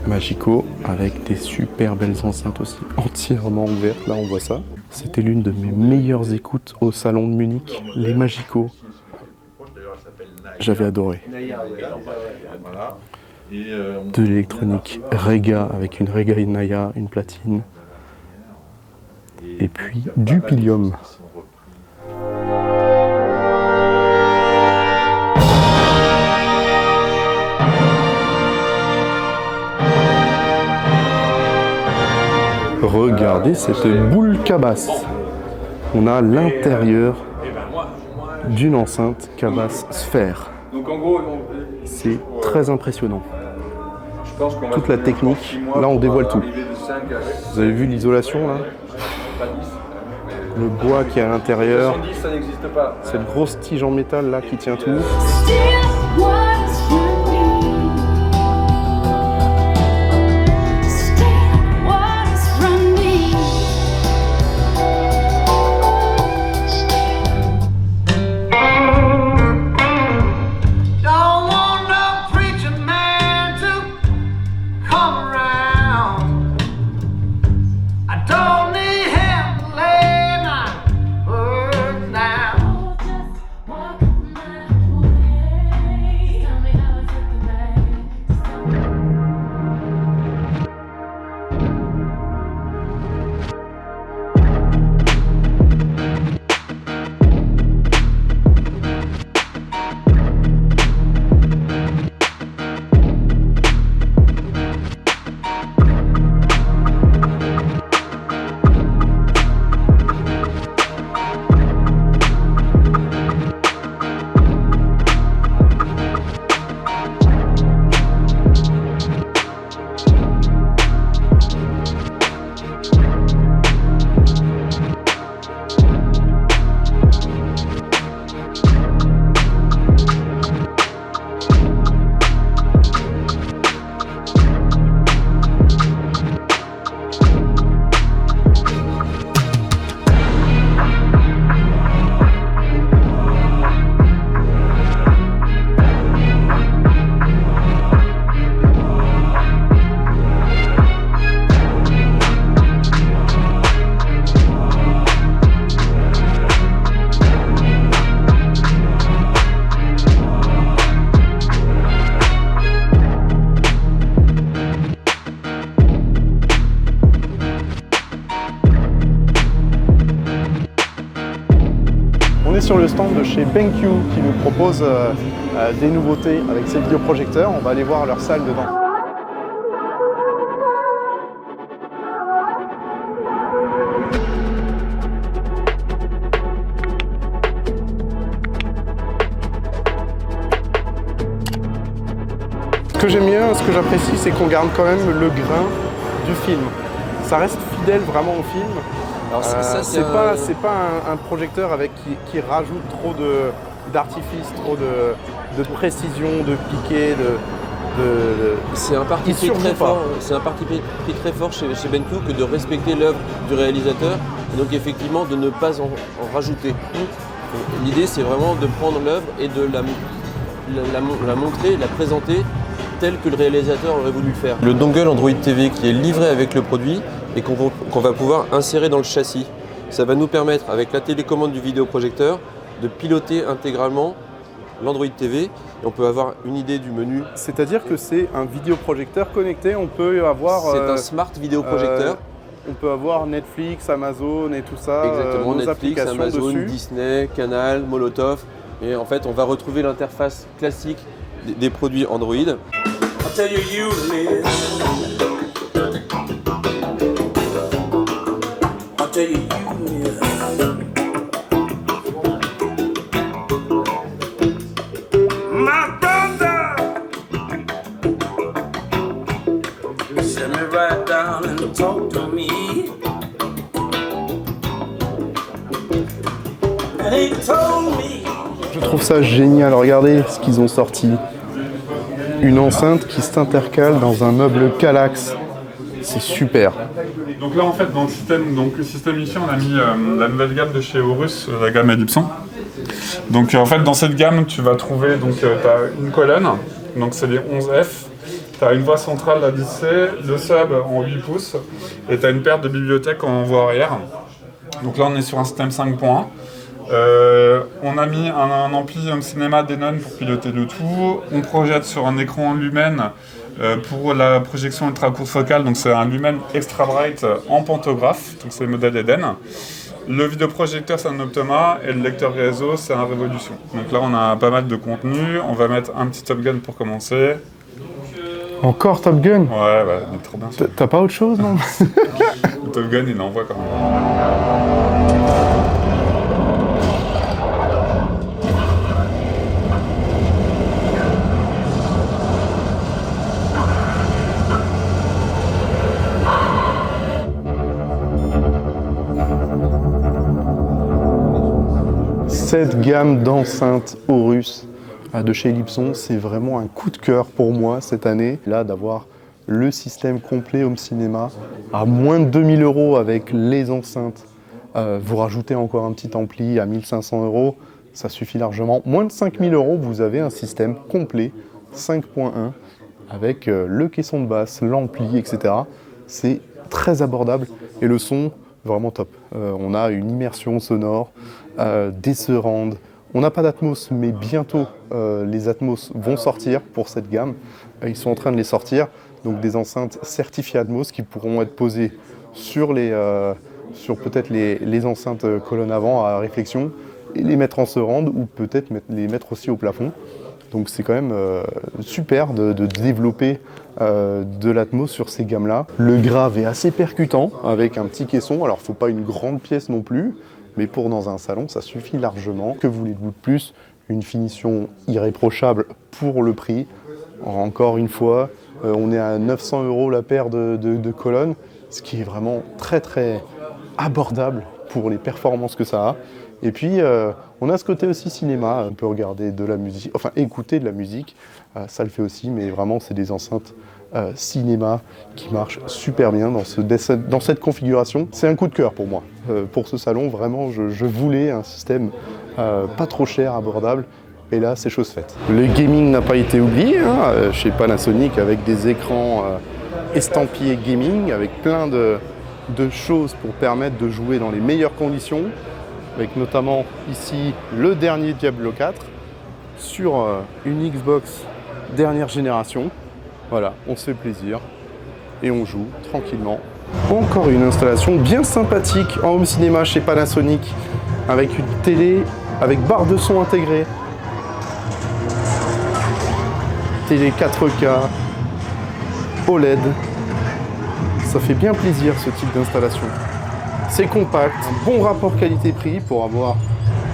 Magico avec des super belles enceintes aussi, entièrement ouvertes, là on voit ça. C'était l'une de mes meilleures écoutes au salon de Munich, les Magico. J'avais adoré. De l'électronique Rega avec une Rega Inaya, une platine. Et puis du Pilium. Regardez cette boule cabasse. On a l'intérieur d'une enceinte cabasse sphère. C'est très impressionnant. Toute la technique, là on dévoile tout. Vous avez vu l'isolation là? Le bois qui est à l'intérieur. Cette grosse tige en métal là qui tient tout. sur le stand de chez BenQ qui nous propose des nouveautés avec ses vidéoprojecteurs. On va aller voir leur salle dedans. Ce que j'aime bien, ce que j'apprécie, c'est qu'on garde quand même le grain du film. Ça reste fidèle vraiment au film. C'est pas un projecteur avec qui rajoute trop d'artifice, trop de précision, de piqué, C'est un parti pris très fort. C'est un parti pris très fort chez BenQ que de respecter l'œuvre du réalisateur et donc effectivement de ne pas en rajouter. L'idée c'est vraiment de prendre l'œuvre et de la montrer, la présenter telle que le réalisateur aurait voulu le faire. Le dongle Android TV qui est livré avec le produit et qu'on va pouvoir insérer dans le châssis. Ça va nous permettre, avec la télécommande du vidéoprojecteur, de piloter intégralement l'Android TV et on peut avoir une idée du menu. C'est-à-dire que c'est un vidéoprojecteur connecté, on peut avoir... C'est un smart vidéoprojecteur. On peut avoir Netflix, Amazon et tout ça. Exactement, nos Netflix, Amazon, dessus. Disney, Canal, Molotov. Et en fait, on va retrouver l'interface classique des produits Android. I'll tell you, you live. I'll tell you, you live. My brother, sit me right down and talk to me. And he told me. Je trouve ça génial, regardez ce qu'ils ont sorti. Une enceinte qui s'intercale dans un meuble Kallax. C'est super. Donc là en fait dans le système ici on a mis la nouvelle gamme de chez Aorus, la gamme Ellipson. Donc en fait dans cette gamme tu vas trouver tu as une colonne, donc c'est les 11F. Tu as une voie centrale ADC, le sub en 8 pouces et tu as une paire de bibliothèques en voie arrière. Donc là on est sur un système 5.1. On a mis un ampli home cinéma Denon pour piloter le tout. On projette sur un écran Lumen pour la projection ultra courte focale, donc c'est un Lumen Extra Bright en pantographe, donc c'est le modèle Eden. Le vidéoprojecteur c'est un Optoma et le lecteur réseau c'est un Revolution. Donc là on a pas mal de contenu, on va mettre un petit Top Gun pour commencer. Encore Top Gun? Ouais, il est trop bien. T'as pas autre chose, non? Le Top Gun il envoie quand même. Cette gamme d'enceintes Aorus de chez Ellipson, c'est vraiment un coup de cœur pour moi cette année. Là, d'avoir le système complet home cinéma à moins de 2000 € avec les enceintes. Vous rajoutez encore un petit ampli à 1500 €, ça suffit largement. Moins de 5000 €, vous avez un système complet 5.1 avec le caisson de basse, l'ampli, etc. C'est très abordable et le son, vraiment top. On a une immersion sonore, des surrounds. On n'a pas d'Atmos, mais bientôt les Atmos vont sortir pour cette gamme. Ils sont en train de les sortir, donc des enceintes certifiées Atmos qui pourront être posées sur peut-être les enceintes colonne avant à réflexion et les mettre en surround ou peut-être les mettre aussi au plafond. Donc c'est quand même super de développer de l'Atmos sur ces gammes-là. Le grave est assez percutant avec un petit caisson, alors il ne faut pas une grande pièce non plus, mais pour dans un salon ça suffit largement. Que voulez-vous de plus? Une finition irréprochable pour le prix. Encore une fois, on est à 900 € la paire de colonnes, ce qui est vraiment très très abordable pour les performances que ça a. Et puis on a ce côté aussi cinéma, on peut regarder de la musique, enfin écouter de la musique, ça le fait aussi, mais vraiment c'est des enceintes cinéma qui marchent super bien dans cette configuration. C'est un coup de cœur pour moi. Pour ce salon, vraiment je voulais un système pas trop cher, abordable, et là c'est chose faite. Le gaming n'a pas été oublié chez Panasonic avec des écrans estampillés gaming, avec plein de choses pour permettre de jouer dans les meilleures conditions, avec notamment ici le dernier Diablo 4 sur une Xbox dernière génération. Voilà, on se fait plaisir et on joue tranquillement. Encore une installation bien sympathique en home cinéma chez Panasonic avec une télé avec barre de son intégrée, télé 4K, OLED. Ça fait bien plaisir ce type d'installation. C'est compact, un bon rapport qualité-prix pour avoir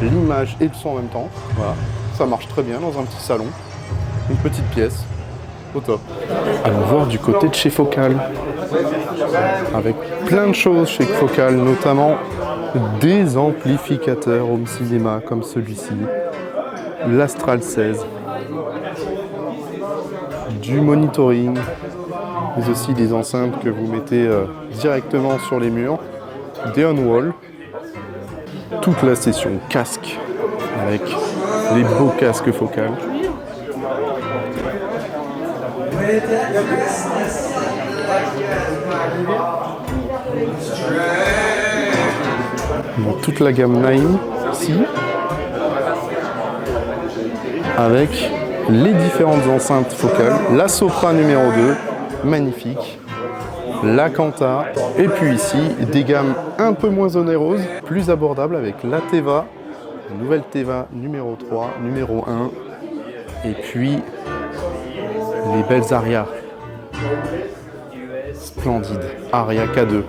l'image et le son en même temps. Voilà, ça marche très bien dans un petit salon, une petite pièce, au top. Allons voir du côté de chez Focal, avec plein de choses chez Focal, notamment des amplificateurs home cinéma comme celui-ci, l'Astral 16, du monitoring, mais aussi des enceintes que vous mettez directement sur les murs, des on-wall, toute la session casque avec les beaux casques Focal. Dans toute la gamme Naim ici, avec les différentes enceintes Focal, la Sopra numéro 2, magnifique, la Quanta, et puis ici des gammes un peu moins onéreuses, plus abordables avec la Teva, la nouvelle Teva numéro 3, numéro 1, et puis les belles Aria, splendide, Aria K2.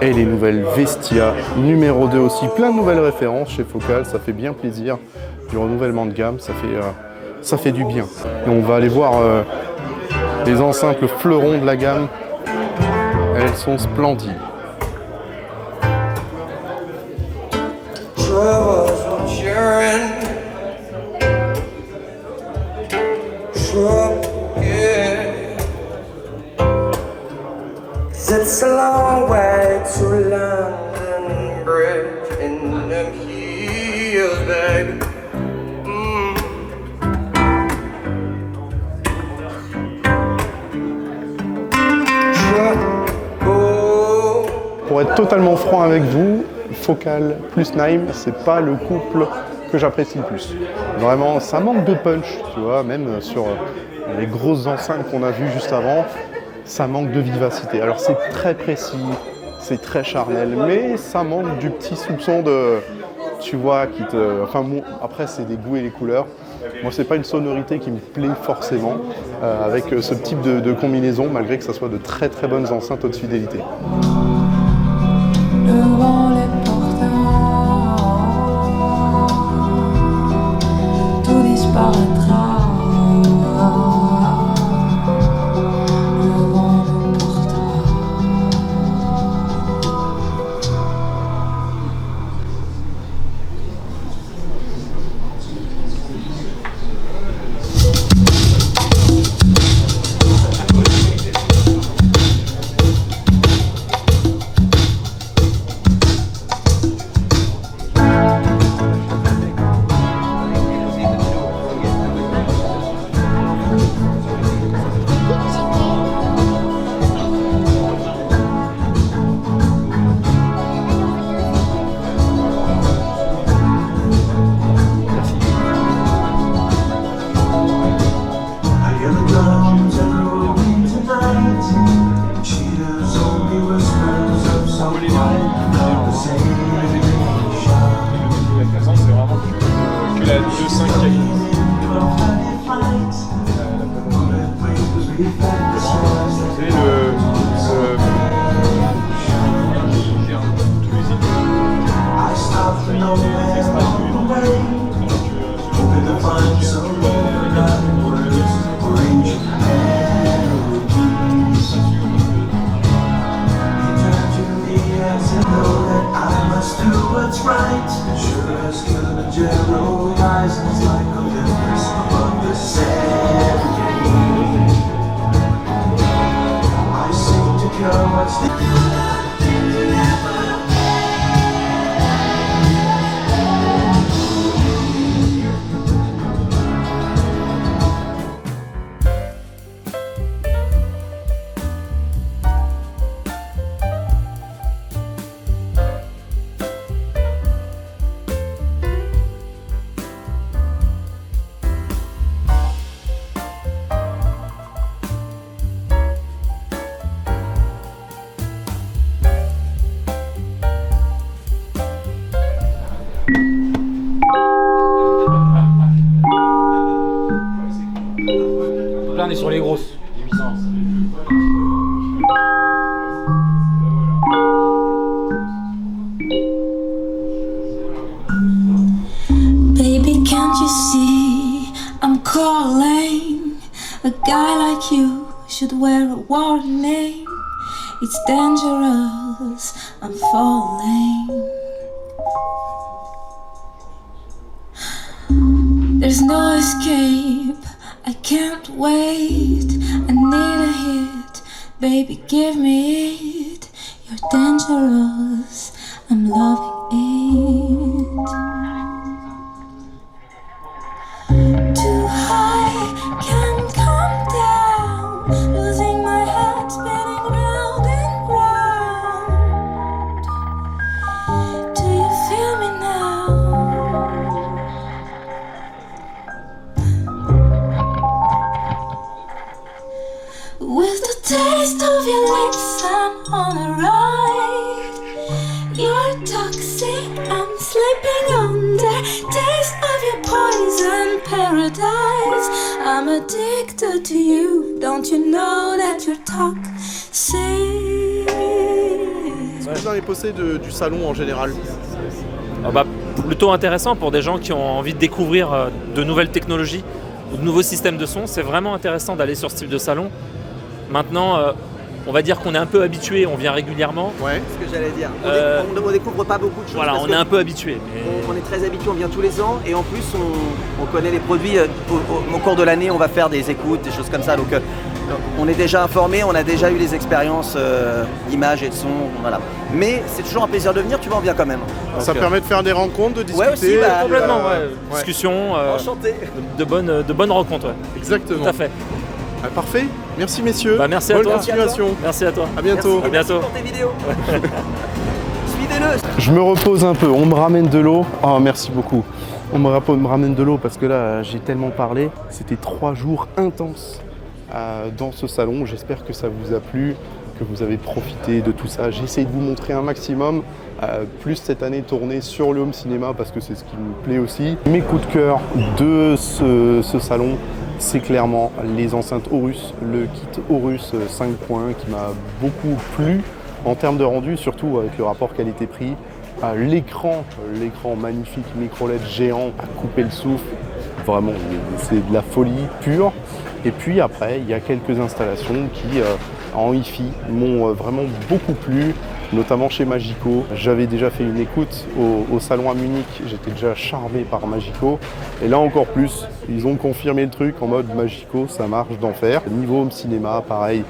Et les nouvelles Vestia numéro 2 aussi, plein de nouvelles références chez Focal, ça fait bien plaisir, du renouvellement de gamme, ça fait du bien. Et on va aller voir les enceintes, le fleuron de la gamme, elles sont splendides. It's a long way to London Bridge in them hills, baby. Pour être totalement franc avec vous, Focal plus Naim, c'est pas le couple que j'apprécie le plus. Vraiment, ça manque de punch, tu vois, même sur les grosses enceintes qu'on a vues juste avant, ça manque de vivacité. Alors c'est très précis, c'est très charnel, mais ça manque du petit soupçon de, tu vois, qui te... Enfin bon, après c'est des goûts et les couleurs. Moi c'est pas une sonorité qui me plaît forcément avec ce type de combinaison, malgré que ça soit de très très bonnes enceintes haute fidélité. Devant les portails, tout disparaîtra. là on est sur les grosses. 800. Baby, can't you see I'm calling? A guy like you should wear a warning. It's dangerous, I'm falling. There's no escape, I can't wait. I need a hit, baby, give me it. You're dangerous, I'm loving it. Too high, can't come down. Losing my head, spinning round and round. Do you feel me now? With the taste of your lips, I'm on a ride. You're toxic, I'm slipping under. Taste of your poison paradise. I'm addicted to you. Don't you know that you're toxic? Est-ce que vous en avez pensé du salon en général? Plutôt intéressant pour des gens qui ont envie de découvrir de nouvelles technologies ou de nouveaux systèmes de son. C'est vraiment intéressant d'aller sur ce type de salon. Maintenant, on va dire qu'on est un peu habitué, on vient régulièrement. Ouais. C'est ce que j'allais dire. On découvre pas beaucoup de choses. Voilà, on est un peu habitué. Mais... On est très habitué, on vient tous les ans et en plus on connaît les produits. Au cours de l'année, on va faire des écoutes, des choses comme ça. Donc on est déjà informé, on a déjà eu les expériences d'images et de son. Voilà. Mais c'est toujours un plaisir de venir, tu vois, on vient quand même. Donc, ça permet de faire des rencontres, de discuter. Ouais, aussi, complètement, discussion. Enchanté. De bonnes rencontres. Ouais. Exactement. Tout à fait. Parfait. Merci messieurs. Merci Bonne à toi. continuation. Merci à toi. À bientôt. Merci. À bientôt. Merci pour tes vidéos. Suivez-le. Je me repose un peu. On me ramène de l'eau. Oh, merci beaucoup. On me ramène de l'eau parce que là, j'ai tellement parlé. C'était 3 jours intenses dans ce salon. J'espère que ça vous a plu, que vous avez profité de tout ça. J'ai essayé de vous montrer un maximum. Plus cette année tournée sur le home cinéma parce que c'est ce qui me plaît aussi. Mes coups de cœur de ce salon, c'est clairement les enceintes Aorus, le kit Aorus 5 points qui m'a beaucoup plu en termes de rendu, surtout avec le rapport qualité-prix. L'écran magnifique, micro LED géant à couper le souffle, vraiment c'est de la folie pure. Et puis après, il y a quelques installations qui en Hi-Fi m'ont vraiment beaucoup plu, notamment chez Magico. J'avais déjà fait une écoute au salon à Munich, j'étais déjà charmé par Magico. Et là encore plus, ils ont confirmé le truc en mode Magico, ça marche d'enfer. Niveau home cinéma, pareil,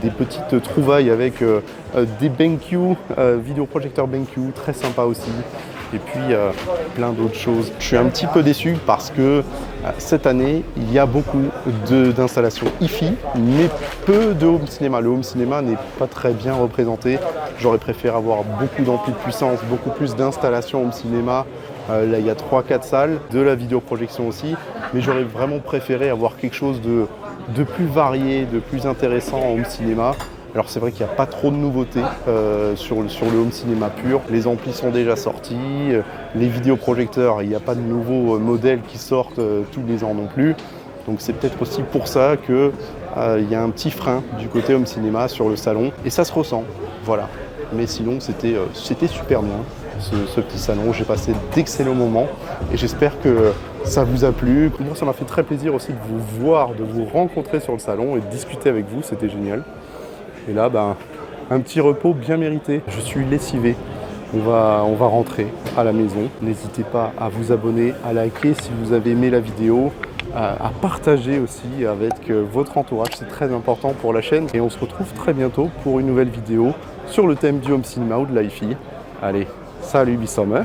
des petites trouvailles avec des BenQ, vidéoprojecteurs BenQ, très sympa aussi. Et puis plein d'autres choses. Je suis un petit peu déçu parce que cette année, il y a beaucoup d'installations Hi-Fi, mais peu de home cinéma. Le home cinéma n'est pas très bien représenté. J'aurais préféré avoir beaucoup d'amplis de puissance, beaucoup plus d'installations home cinéma. Là, il y a 3-4 salles, de la vidéoprojection aussi. Mais j'aurais vraiment préféré avoir quelque chose de plus varié, de plus intéressant en home cinéma. Alors c'est vrai qu'il n'y a pas trop de nouveautés sur le home cinéma pur. Les amplis sont déjà sortis, les vidéoprojecteurs, il n'y a pas de nouveaux modèles qui sortent tous les ans non plus. Donc c'est peut-être aussi pour ça qu'il y a un petit frein du côté home cinéma sur le salon. Et ça se ressent, voilà. Mais sinon c'était super bien ce petit salon. J'ai passé d'excellents moments et j'espère que ça vous a plu. Moi ça m'a fait très plaisir aussi de vous voir, de vous rencontrer sur le salon et de discuter avec vous, c'était génial. Et là, un petit repos bien mérité. Je suis lessivé. On va rentrer à la maison. N'hésitez pas à vous abonner, à liker si vous avez aimé la vidéo, à partager aussi avec votre entourage. C'est très important pour la chaîne. Et on se retrouve très bientôt pour une nouvelle vidéo sur le thème du home cinéma ou de la Hi-Fi. Allez, salut, bis sommer.